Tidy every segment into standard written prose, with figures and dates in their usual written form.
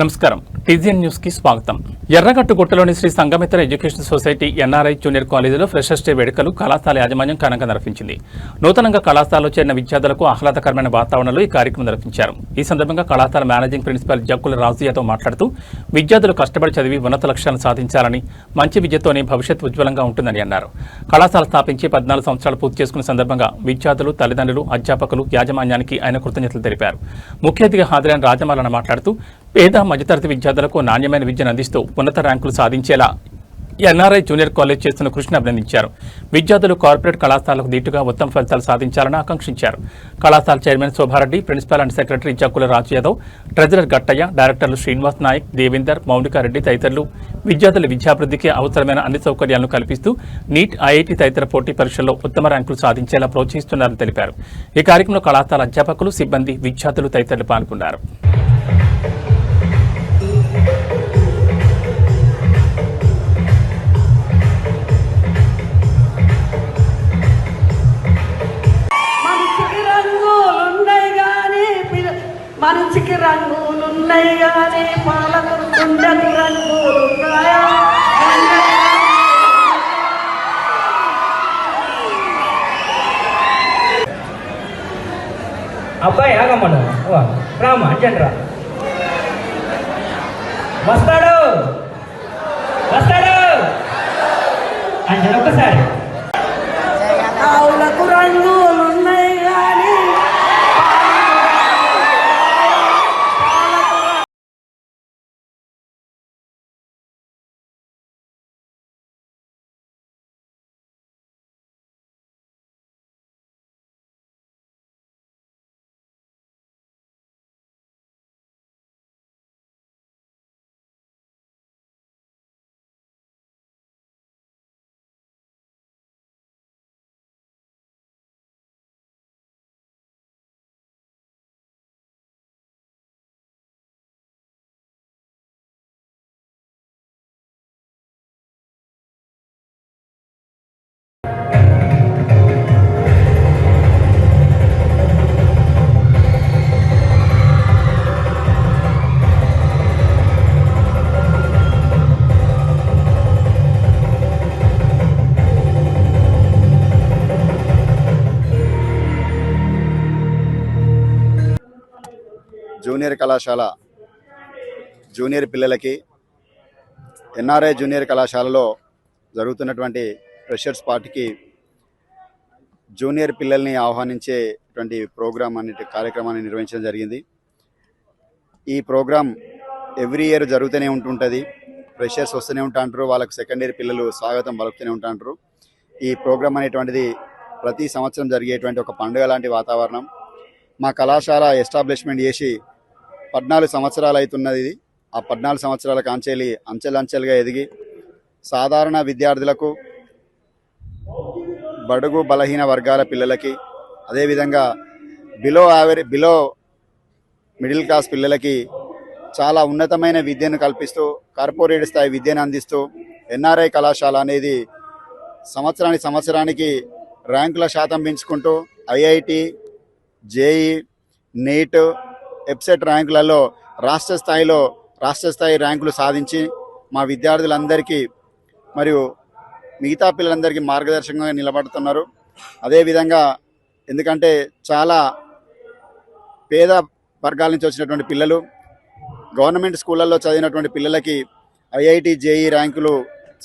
నమస్కారం TGN news కి స్వాగతం. ఎర్రగట్టుగుట్టలోని Sri Sangamitra education society NRI junior కాలేజీలో ఫ్రెషర్స్ డే వేడుకలు కళాశాల యాజమాన్యం ఘనంగా నిర్వహించింది. నూతనంగా కళాశాలలో చేరిన విద్యార్థులకు ఆహ్లాదకరమైన వాతావరణంలో ఈ కార్యక్రమం నిర్వహించారు. ఈ సందర్భంగా కళాశాల మేనేజింగ్ ప్రిన్సిపల్ జక్కుల రాజు యాదవ్ మాట్లాడుతూ విద్యార్థులు కష్టపడి చదివి ఉన్నత లక్ష్యాలను సాధించాలని, మంచి విద్యతోనే భవిష్యత్తు ఉజ్వలంగా ఉంటుందని అన్నారు. కళాశాల స్థాపించి 14 సంవత్సరాలు పూర్తి చేసుకున్న సందర్భంగా విద్యార్థులు, తల్లిదండ్రులు, అధ్యాపకులు, యాజమాన్యానికి ఆయన కృతజ్ఞతలు తెలిపారు. ముఖ్య అతిథిగా హాజరైన రాజమాలన మాట్లాడుతూ పేద మధ్యతరగతి విద్యార్థులకు నాణ్యమైన విద్యను అందిస్తూ ఉన్నత ర్యాంకులు సాధించేలా ఎన్ఆర్ఐ జూనియర్ కాలేజ్ చేస్తున్న కృషిని అభినందించారు. విద్యార్థులు కార్పొరేట్ కళాశాలకు దీటుగా ఉత్తమ ఫలితాలు సాధించాలని ఆకాంక్షించారు. కళాశాల chairman Shobha Reddy, principal and secretary Jakkula Raju Yadav, treasurer Gattaiah, డైరెక్టర్లు శ్రీనివాస్ నాయక్, దేవేందర్, మౌనికారెడ్డి తదితరులు విద్యార్థుల విద్యాభివృద్ధికి అవసరమైన అన్ని సౌకర్యాలను కల్పిస్తూ నీట్, ఐఐటి తదితర పోటీ పరీక్షల్లో ఉత్తమ ర్యాంకులు సాధించేలా ప్రోత్సహిస్తున్నారని తెలిపారు. ఈ కార్యక్రమంలో కళాశాల అధ్యాపకులు, సిబ్బంది, విద్యార్థులు తదితరులు పాల్గొన్నారు. మనిషికి రంగులున్నాయి కానీ పాలకులు కుండలు రంగులున్నాయా? అబ్బాయి ఆగమ్మను రామా అంటరా వస్తాడు వస్తాడు అంటే ఒక్కసారి ఆవులకు రంగులున్నాయి కానీ జూనియర్ కళాశాల జూనియర్ పిల్లలకి ఎన్ఆర్ఐ జూనియర్ కళాశాలలో జరుగుతున్నటువంటి ఫ్రెషర్స్ పార్టీకి జూనియర్ పిల్లల్ని ఆహ్వానించేటువంటి ప్రోగ్రాం అనే కార్యక్రమాన్ని నిర్వహించడం జరిగింది. ఈ ప్రోగ్రాం ఎవ్రీ ఇయర్ జరుగుతూనే ఉంటుంటుంది. ఫ్రెషర్స్ వస్తూనే ఉంటాంటారు, వాళ్ళకు సెకండ్ ఇయర్ పిల్లలు స్వాగతం పలుకుతూనే ఉంటాంటారు. ఈ ప్రోగ్రాం అనేటువంటిది ప్రతి సంవత్సరం జరిగేటువంటి ఒక పండుగ లాంటి వాతావరణం. మా కళాశాల ఎస్టాబ్లిష్మెంట్ చేసి 14 సంవత్సరాలు అవుతున్నది. ఇది ఆ 14 సంవత్సరాల కాంచెలి అంచెలంచెలుగా ఎదిగి సాధారణ విద్యార్థులకు, బడుగు బలహీన వర్గాల పిల్లలకి, అదేవిధంగా బిలో మిడిల్ క్లాస్ పిల్లలకి చాలా ఉన్నతమైన విద్యను కల్పిస్తూ కార్పొరేట్ స్థాయి విద్యను అందిస్తూ ఎన్ఆర్ఐ కళాశాల అనేది సంవత్సరానికి ర్యాంకుల శాతం పెంచుకుంటూ ఐఐటి, జేఈ, నీట్, ఎప్సెట్ ర్యాంకులలో రాష్ట్ర స్థాయి ర్యాంకులు సాధించి మా విద్యార్థులందరికీ మరియు మిగతా పిల్లలందరికీ మార్గదర్శకంగా నిలబడుతున్నారు. అదేవిధంగా ఎందుకంటే చాలా పేద వర్గాల నుంచి వచ్చినటువంటి పిల్లలు, గవర్నమెంట్ స్కూళ్ళల్లో చదివినటువంటి పిల్లలకి ఐఐటి, జేఈ ర్యాంకులు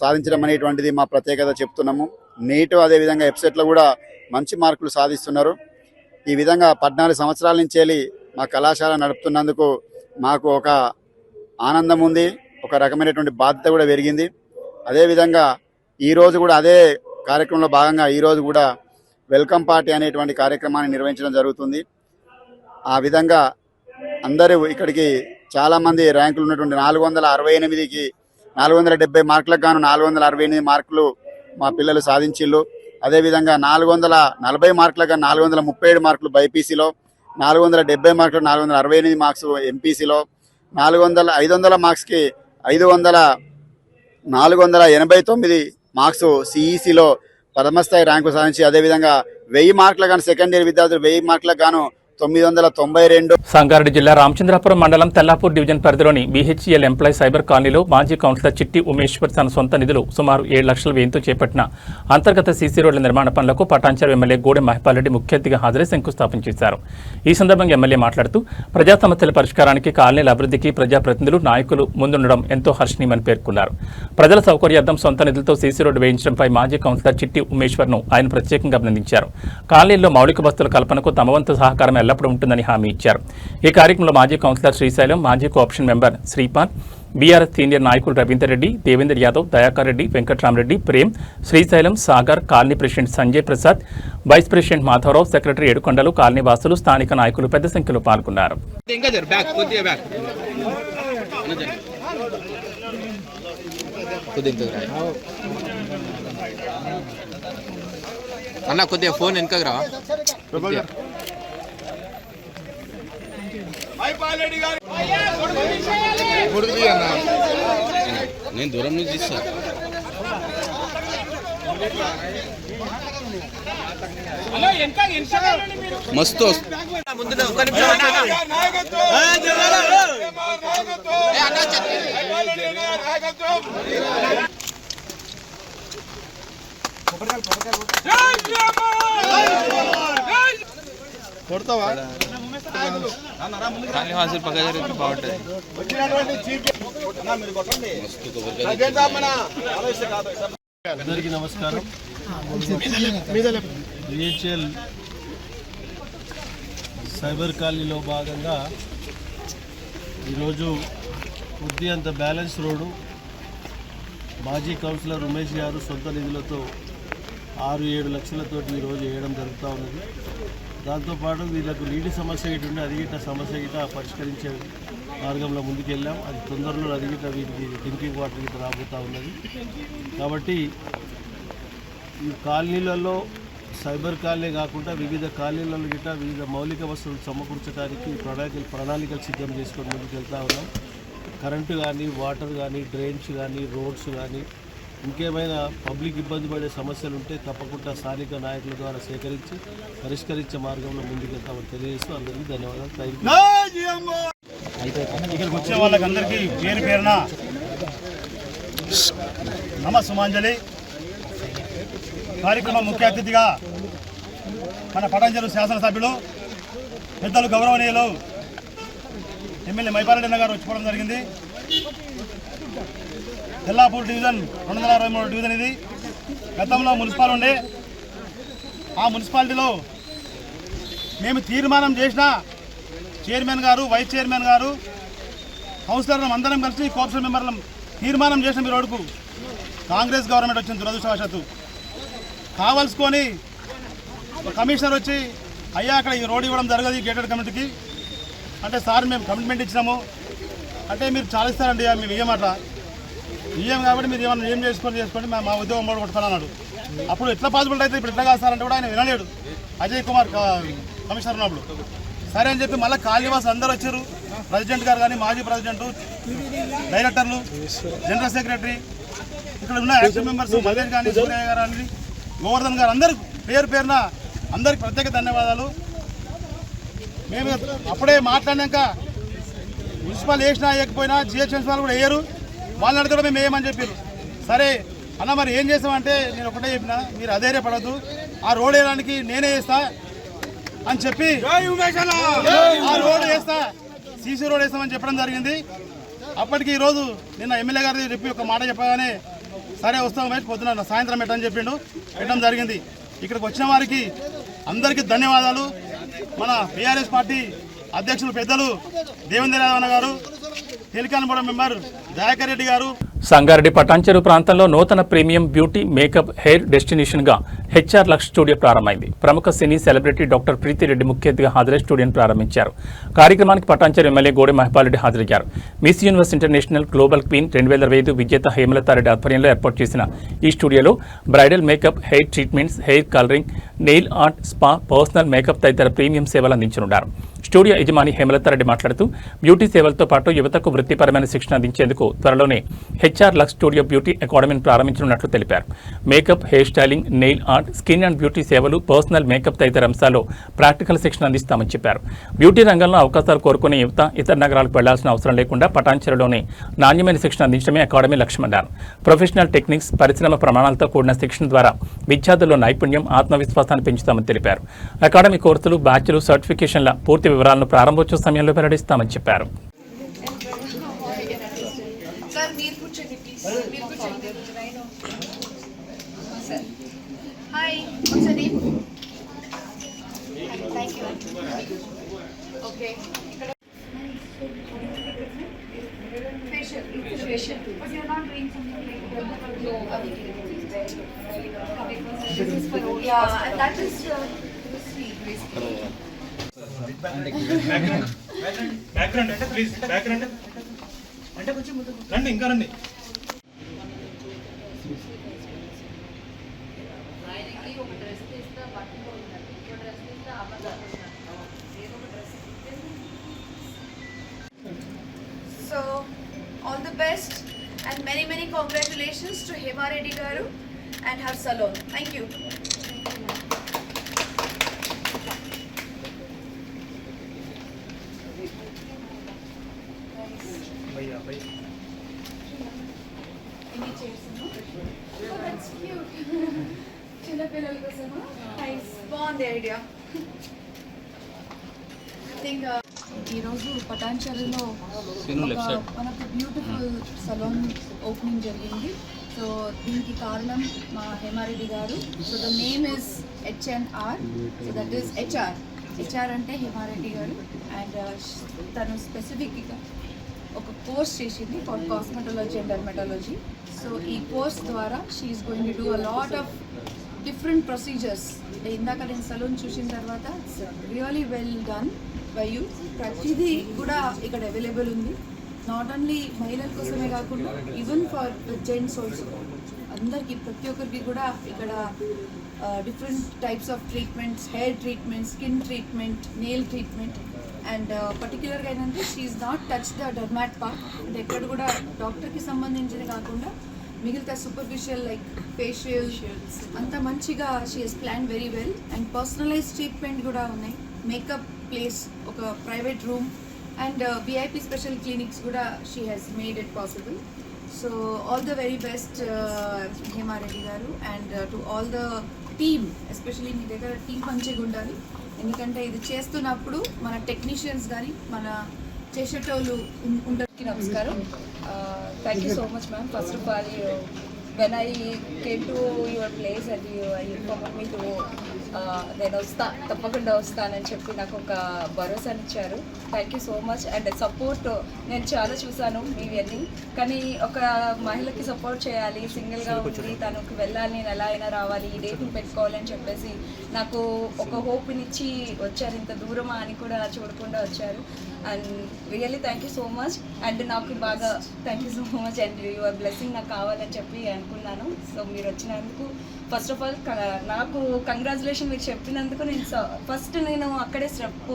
సాధించడం అనేటువంటిది మా ప్రత్యేకత చెప్తున్నాము. నీట్ అదేవిధంగా ఎప్సెట్లో కూడా మంచి మార్కులు సాధిస్తున్నారు. ఈ విధంగా 14 సంవత్సరాల నుంచి వెళ్ళి మా కళాశాల నడుపుతున్నందుకు మాకు ఒక ఆనందం ఉంది, ఒక రకమైనటువంటి బాధ్యత కూడా పెరిగింది. అదేవిధంగా ఈరోజు కూడా అదే కార్యక్రమంలో భాగంగా ఈరోజు కూడా వెల్కమ్ పార్టీ అనేటువంటి కార్యక్రమాన్ని నిర్వహించడం జరుగుతుంది. ఆ విధంగా అందరూ ఇక్కడికి చాలామంది ర్యాంకులు ఉన్నటువంటి 468కి 470 మార్కులకు గాను 468 మార్కులు మా పిల్లలు సాధించిళ్ళు. అదేవిధంగా 440 మార్కులకు 437 మార్కులు బైపీసీలో, 470 మార్కులు 468 మార్క్స్ ఎంపీసీలో, 500 మార్క్స్కి 489 మార్క్స్ సిఈసిలో ప్రథమ స్థాయి ర్యాంకు సాధించి, అదేవిధంగా 1000 మార్కులకు గాను సెకండ్ ఇయర్ విద్యార్థులు 1000 మార్కులకు గాను 992. సంగారెడ్డి జిల్లా రామచంద్రాపురం మండలం తెల్లాపూర్ డివిజన్ పరిధిలోని బీహెచ్ఈఎల్ ఎంప్లాయ్ సైబర్ కాలనీలో మాజీ కౌన్సిలర్ చిట్టి ఉమేశ్వర్ తన సొంత నిధులు సుమారు 7 లక్షల వ్యయంతో చేపట్టిన అంతర్గత సీసీ రోడ్ల నిర్మాణ పనులకు పటాన్చెరు ఎమ్మెల్యే గూడెం మహిపాల్ రెడ్డి ముఖ్య అతిథిగా హాజరై శంకుస్థాపన చేశారు. ఈ సందర్భంగా ఎమ్మెల్యే మాట్లాడుతూ ప్రజా సమస్యల పరిష్కారానికి కాలనీల అభివృద్ధికి ప్రజాప్రతినిధులు నాయకులు ముందుండడం ఎంతో హర్షణీయమని పేర్కొన్నారు. ప్రజల సౌకర్యార్థం సొంత నిధులతో సీసీ రోడ్డు వేయించడంపై మాజీ కౌన్సిలర్ చిట్టి ఉమేశ్వర్ను ఆయన ప్రత్యేకంగా అభినందించారు. కాలనీల్లో మౌలిక వస్తువుల కల్పనకు తమ వంతు సహకారం ఎల్లప్పుడూ ఉంటుందని హామీ ఇచ్చారు. ఈ కార్యక్రమంలో మాజీ కౌన్సిలర్ శ్రీశైలం, మాజీ cooption member Sripal, BRS senior నాయకులు Ravinder Reddy, Devender Yadav, Dayakar Reddy, Venkatramareddy, Prem, Srisailam, Sagar, colony president Sanjay Prasad, vice president Madhavarao, secretary Yedukondalu, colony వాసులు, స్థానిక నాయకులు పెద్ద సంఖ్యలో పాల్గొన్నారు. అన్న కొద్దిగా ఫోన్ వెనకకు రా. నేను దూరం నుంచి ఇస్తా. మస్తు కొడతావా హాజరు పక్క జరిగితే బాగుంటుంది. అందరికీ నమస్కారం. బిహెచ్ఎల్ సైబర్ కాలనీలో భాగంగా ఈరోజు కొద్ది అంత బ్యాలెన్స్ రోడ్డు మాజీ కౌన్సిలర్ ఉమేష్ గారు సొంత నిధులతో 6-7 లక్షలతో ఈరోజు వేయడం జరుగుతూ ఉన్నది. దాంతోపాటు వీళ్ళకు నీటి సమస్య గిట్ట ఉండే అది గిట్ట సమస్య గిట్ట పరిష్కరించే మార్గంలో ముందుకెళ్ళాం. అది తొందరలో అది గిట్ట వీటికి డ్రింకింగ్ వాటర్ గిట్ట రాబోతూ ఉన్నది. కాబట్టి ఈ కాలనీలలో సైబర్ కాలనీ కాకుండా వివిధ కాలనీలలో గిట్ట వివిధ మౌలిక వసతులు సమకూర్చడానికి ప్రణాళికలు సిద్ధం చేసుకొని ముందుకెళ్తూ ఉన్నాం. కరెంటు కానీ, వాటర్ కానీ, డ్రైన్స్ కానీ, రోడ్స్ కానీ, ఇంకేమైనా పబ్లిక్ ఇబ్బంది పడే సమస్యలు ఉంటే తప్పకుండా స్థానిక నాయకుల ద్వారా సేకరించి పరిష్కరించే మార్గంలో ముందుకెళ్తామని తెలియజేస్తూ అందరికీ ధన్యవాదాలు. ఇక్కడికి వచ్చే వాళ్ళకి అందరికీ పేరు పేరున నమస్సుమాంజలి. కార్యక్రమం ముఖ్య అతిథిగా మన పటాన్చెరు శాసనసభ్యులు పెద్దలు గౌరవనీయులు ఎమ్మెల్యే మహిపాల్ రెడ్డి గారు వచ్చిపోవడం జరిగింది. తెల్లాపూర్ డివిజన్ 223 డివిజన్ ఇది. గతంలో మున్సిపాల్ ఉండే ఆ మున్సిపాలిటీలో మేము తీర్మానం చేసిన చైర్మన్ గారు, వైస్ చైర్మన్ గారు, కౌన్సిలర్లు అందరం కలిసి కోఆప్షన్ మెంబర్లు తీర్మానం చేసిన మీ రోడ్డుకు కాంగ్రెస్ గవర్నమెంట్ వచ్చింది. దురదృష్టవశాత్తు కావాల్సుకొని కమిషనర్ వచ్చి అయ్యా అక్కడ ఈ రోడ్ ఇవ్వడం జరగదు గేటెడ్ కమిటీకి అంటే, సార్ మేము కమిట్మెంట్ ఇచ్చినాము అంటే మీరు చాలా ఇస్తారండి, మేము ఇయ్యమట్లా ఇయ్యం కాబట్టి మీరు ఏమన్నా ఏం చేసుకోండి మా ఉద్యోగం మూడు కొట్టుకోవాలన్నాడు. అప్పుడు ఎట్లా పాసిబుల్ అయితే ఇప్పుడు ఎట్లా కాస్తారంటే కూడా ఆయన వినలేడు. అజయ్ కుమార్ కమిషనర్ ఉన్నప్పుడు సరే అని చెప్పి మళ్ళీ కాళీవాస్ అందరూ వచ్చారు. ప్రెసిడెంట్ గారు కానీ, మాజీ ప్రెసిడెంట్, డైరెక్టర్లు, జనరల్ సెక్రటరీ, ఇక్కడ ఉన్న యాక్టివ్ మెంబర్స్ మల్లేష్ కానీ, సూర్య గారు కానీ, గోవర్ధన్ గారు, అందరూ పేరు పేరున అందరికి ప్రత్యేక ధన్యవాదాలు. మేము అప్పుడే మాట్లాడినాక మున్సిపల్ వేసినా వేయకపోయినా జిహెచ్ఎంసీ వాళ్ళు కూడా వేయరు. వాళ్ళని అడిగితే మేము వేయమని చెప్పారు. సరే అన్న మరి ఏం చేస్తామంటే నేను ఒకటే చెప్పిన, మీరు అధైర్యపడద్దు, ఆ రోడ్ వేయడానికి నేనే వేస్తా అని చెప్పి ఆ రోడ్ వేస్తా, సీసీ రోడ్ వేస్తామని చెప్పడం జరిగింది. అప్పటికి ఈరోజు నిన్న ఎమ్మెల్యే గారి చెప్పి ఒక మాట చెప్పగానే సరే వస్తాం వేసి పొద్దున సాయంత్రం పెట్టని చెప్పిండు, పెట్టడం జరిగింది. ఇక్కడికి వచ్చిన వారికి అందరికీ ధన్యవాదాలు. మన బీఆర్ఎస్ పార్టీ అధ్యక్షులు పెద్దలు దేవేందర్ యాదవ్ గారు, telecon board member Dayakar Reddy గారు. సంగారెడ్డి పటాన్చెరు ప్రాంతంలో నూతన ప్రీమియం బ్యూటీ మేకప్ హెయిర్ డెస్టినేషన్గా హెచ్ఆర్ లక్ష్ స్టూడియో ప్రారంభమైంది. ప్రముఖ సినీ సెలబ్రిటీ డాక్టర్ ప్రీతిరెడ్డి ముఖ్య అతిథిగా హాజరై స్టూడియోను ప్రారంభించారు. కార్యక్రమానికి పటాన్చెరు ఎమ్మెల్యే గూడెం మహిపాల్ రెడ్డి హాజరయ్యారు. Miss universe international global queen 2025 విజేత హేమలతారెడ్డి ఆధ్వర్యంలో ఏర్పాటు చేసిన ఈ స్టూడియోలో bridal makeup, hair treatments, hair colouring, nail art, spa, personal makeup తదితర ప్రీమియం సేవలు అందించనున్నారు. స్టూడియో యజమాని హేమలతారెడ్డి మాట్లాడుతూ బ్యూటీ సేవలతో పాటు యువతకు వృత్తిపరమైన శిక్షణ అందించేందుకు త్వరలోనే హెచ్ఆర్ లక్స్ స్టూడియో బ్యూటీ అకాడమీని ప్రారంభించనున్నట్లు తెలిపారు. Makeup, hair styling, nail art, skin and beauty సేవలు, పర్సనల్ మేకప్ తదితర అంశాల్లో ప్రాక్టికల్ శిక్షణ అందిస్తామని చెప్పారు. బ్యూటీ రంగంలో అవకాశాలు కోరుకునే యువత ఇతర నగరాలకు వెళ్లాల్సిన అవసరం లేకుండా పటాన్చెరులోనే నాణ్యమైన శిక్షణ అందించడమే అకాడమీ లక్ష్యమన్నారు. ప్రొఫెషనల్ టెక్నిక్స్, పరిశ్రమ ప్రమాణాలతో కూడిన శిక్షణ ద్వారా విద్యార్థుల్లో నైపుణ్యం, ఆత్మవిశ్వాసాన్ని పెంచుతామని తెలిపారు. అకాడమీ కోర్సులు, బ్యాచ్లు, సర్టిఫికేషన్ల పూర్తి వివరాలను ప్రారంభోత్సవ సమయంలో వెల్లడిస్తామని చెప్పారు. Hi, what's your name? Thank you. Okay. Facial. But you're not doing something like no. This is for yeah, and that is sweet basically. Background అంటే ప్లీజ్ బ్యాక్గ్రౌండ్ అంటే కొంచెం ముందుకు రండి, ఇంకా రండి. So, all the best and many congratulations to Hema Reddy Garu and her salon. Thank you. Any chairs? Oh, that's cute. Chilla pillal kosama. Nice. Born the idea. I think. ఈరోజు పటాన్చెరులో one of the beautiful salon opening జరిగింది. So దీనికి కారణం మా హేమారెడ్డి గారు. So the name is HNR. So that is HR అంటే హేమారెడ్డి గారు. And తను స్పెసిఫిక్గా ఒక కోర్స్ చేసింది for cosmetology and dermatology. So ఈ కోర్స్ ద్వారా she is going to do a lot of different procedures. ఇందాక నేను సలూన్ చూసిన తర్వాత it's really well done by you. ప్రతిదీ కూడా ఇక్కడ అవైలబుల్ ఉంది. నాట్ ఓన్లీ మహిళల కోసమే కాకుండా ఈవెన్ ఫర్ జెంట్స్ ఆల్సో అందరికీ ప్రతి ఒక్కరికి కూడా ఇక్కడ different types of treatments, hair treatment, skin treatment, nail treatment. And పర్టికులర్గా ఏంటంటే she is not touch the dermat part. అంటే ఎక్కడ కూడా డాక్టర్కి సంబంధించింది కాకుండా మిగతా సూపర్ఫిషియల్ లైక్ ఫేషియల్ అంతా మంచిగా she has plan very well. And personalize treatment కూడా ఉన్నాయి. మేకప్ ప్లేస్, ఒక private room and VIP special clinics కూడా she has made it possible. So all the very best Hemareddy గారు. And to all the team, especially మీ దగ్గర team మంచిగా ఉండాలి. ఎందుకంటే ఇది చేస్తున్నప్పుడు మన టెక్నీషియన్స్ కానీ మన చేసేటోళ్ళు ఉండడానికి నమస్కారం. Thank you so much, ma'am. First of all, when I came to your place and you informed me to నేను తప్పకుండా వస్తానని చెప్పి నాకు ఒక భరోసాని ఇచ్చారు. Thank you so much. And support నేను చాలా చూశాను మీవన్నీ, కానీ ఒక మహిళకి సపోర్ట్ చేయాలి, సింగిల్గా ఉంది, తనకు వెళ్ళాలి, నేను ఎలా అయినా రావాలి, ఈ డేట్ని పెట్టుకోవాలని చెప్పేసి నాకు ఒక హోప్నిచ్చి వచ్చారు. ఇంత దూరమా అని కూడా చూడకుండా వచ్చారు. And really thank you so much. And నాకు బాగా thank you so much. And your blessing నాకు కావాలని చెప్పి అనుకున్నాను. సో మీరు వచ్చినందుకు ఫస్ట్ ఆఫ్ ఆల్ నాకు కంగ్రాచులేషన్ మీరు చెప్పినందుకు. నేను అక్కడే స్టెప్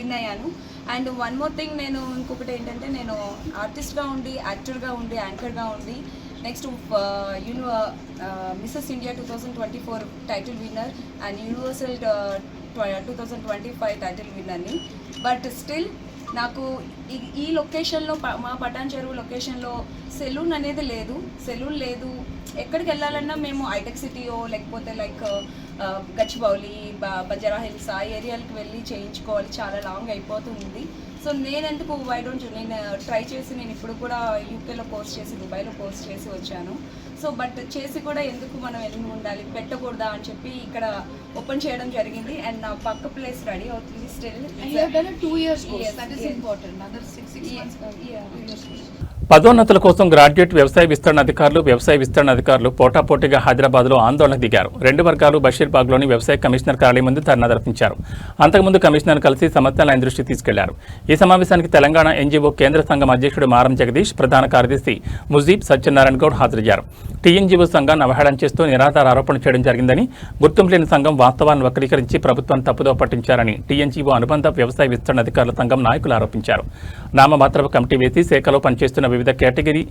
విన్ అయ్యాను. అండ్ వన్ మోర్ థింగ్, నేను ఇంకొకటి ఏంటంటే నేను ఆర్టిస్ట్గా ఉండి, యాక్టర్గా ఉండి, యాంకర్గా ఉండి, next Mrs India 2024 title winner and universal 2025 title విన్నర్ని. బట్ స్టిల్ నాకు ఈ లొకేషన్లో, మా పటాన్చెరు లొకేషన్లో సెలూన్ అనేది లేదు. ఎక్కడికి వెళ్ళాలన్నా మేము హైటెక్ సిటీయో లేకపోతే లైక్ గచ్చిబౌలి, బంజారా హిల్స్ ఆ ఏరియాలకు వెళ్ళి చేయించుకోవాలి, చాలా లాంగ్ అయిపోతుంది. సో నేనెందుకు నేను ట్రై చేసి, నేను ఇప్పుడు కూడా యూకేలో కోర్స్ చేసి, దుబాయ్లో కోర్స్ చేసి వచ్చాను. సో బట్ చేసి కూడా ఎందుకు మనం ఎందుకు ఉండాలి, పెట్టకూడదా అని చెప్పి ఇక్కడ ఓపెన్ చేయడం జరిగింది. అండ్ నా పక్క ప్లేస్ రెడీ అవుతుంది still. 2 years course. That is important. Another 6 months. పదోన్నతుల కోసం గ్రాడ్యుయేట్ వ్యవసాయ విస్తరణ అధికారులు పోటాపోటీగా హైదరాబాద్లో ఆందోళనకు దిగారు. 2 వర్గాలు బషీర్బాగ్లోని వ్యవసాయ కమిషనర్ కార్యాలయం ముందు ధర్నా నిర్వహించారు. అంతకుముందు కమిషనర్ కలిసి సమస్యలను ఆయన దృష్టికి తీసుకెళ్లారు. ఈ సమావేశానికి తెలంగాణ NGO కేంద్ర సంఘం అధ్యక్షుడు మారం జగదీష్, ప్రధాన కార్యదర్శి ముజీబ్, సత్యనారాయణ గౌడ్ హాజరయ్యారు. టీఎన్జీఓ సంఘాన్ని అవహేళన చేస్తూ నిరాధార ఆరోపణలు చేయడం జరిగిందని, గుర్తింపు లేని సంఘం వాస్తవాలను వక్రీకరించి ప్రభుత్వాన్ని తప్పుదోవ పట్టించారని టీఎన్జీఓ అనుబంధ వ్యవసాయ విస్తరణ అధికారుల సంఘం నాయకులు ఆరోపించారు. నామమాత్రపు కమిటీ వేసి శాఖలో పనిచేస్తున్న వివిధ కేటగిరీ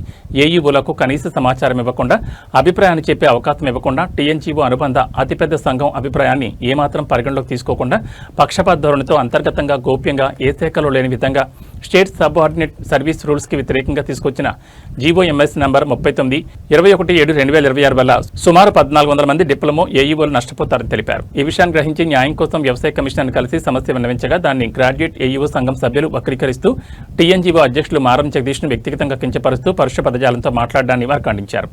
ఏఈఓలకు కనీస సమాచారం ఇవ్వకుండా, అభిప్రాయాన్ని చెప్పే అవకాశం ఇవ్వకుండా, టీఎన్జీఓ అనుబంధ అతిపెద్ద సంఘం అభిప్రాయాన్ని ఏమాత్రం పరిగణలోకి తీసుకోకుండా పక్షపాత ధోరణితో అంతర్గతంగా గోప్యంగా ఏ శాఖలో లేని విధంగా స్టేట్ సబార్డినేట్ సర్వీస్ రూల్స్ కి వ్యతిరేకంగా తీసుకొచ్చిన జీవోఎంఎస్ నంబర్ 39/21/2026 వల్ల సుమారు 1400 మంది డిప్లొమో ఏఈఓలు నష్టపోతారని తెలిపారు. ఈ విషయాన్ని గ్రహించి న్యాయం కోసం వ్యవసాయ కమిషనర్ను కలిసి సమస్య విన్నవించగా దాన్ని గ్రాడ్యుయేట్ ఏఈఓ సంఘం సభ్యులు వక్రీకరిస్తూ టీఎన్జీఓ అధ్యక్షులు మారం జగదీష్ను వ్యక్తిగతంగా కించపరుస్తూ పరుష పదజాలంతో మాట్లాడడాన్ని వారు ఖండించారు.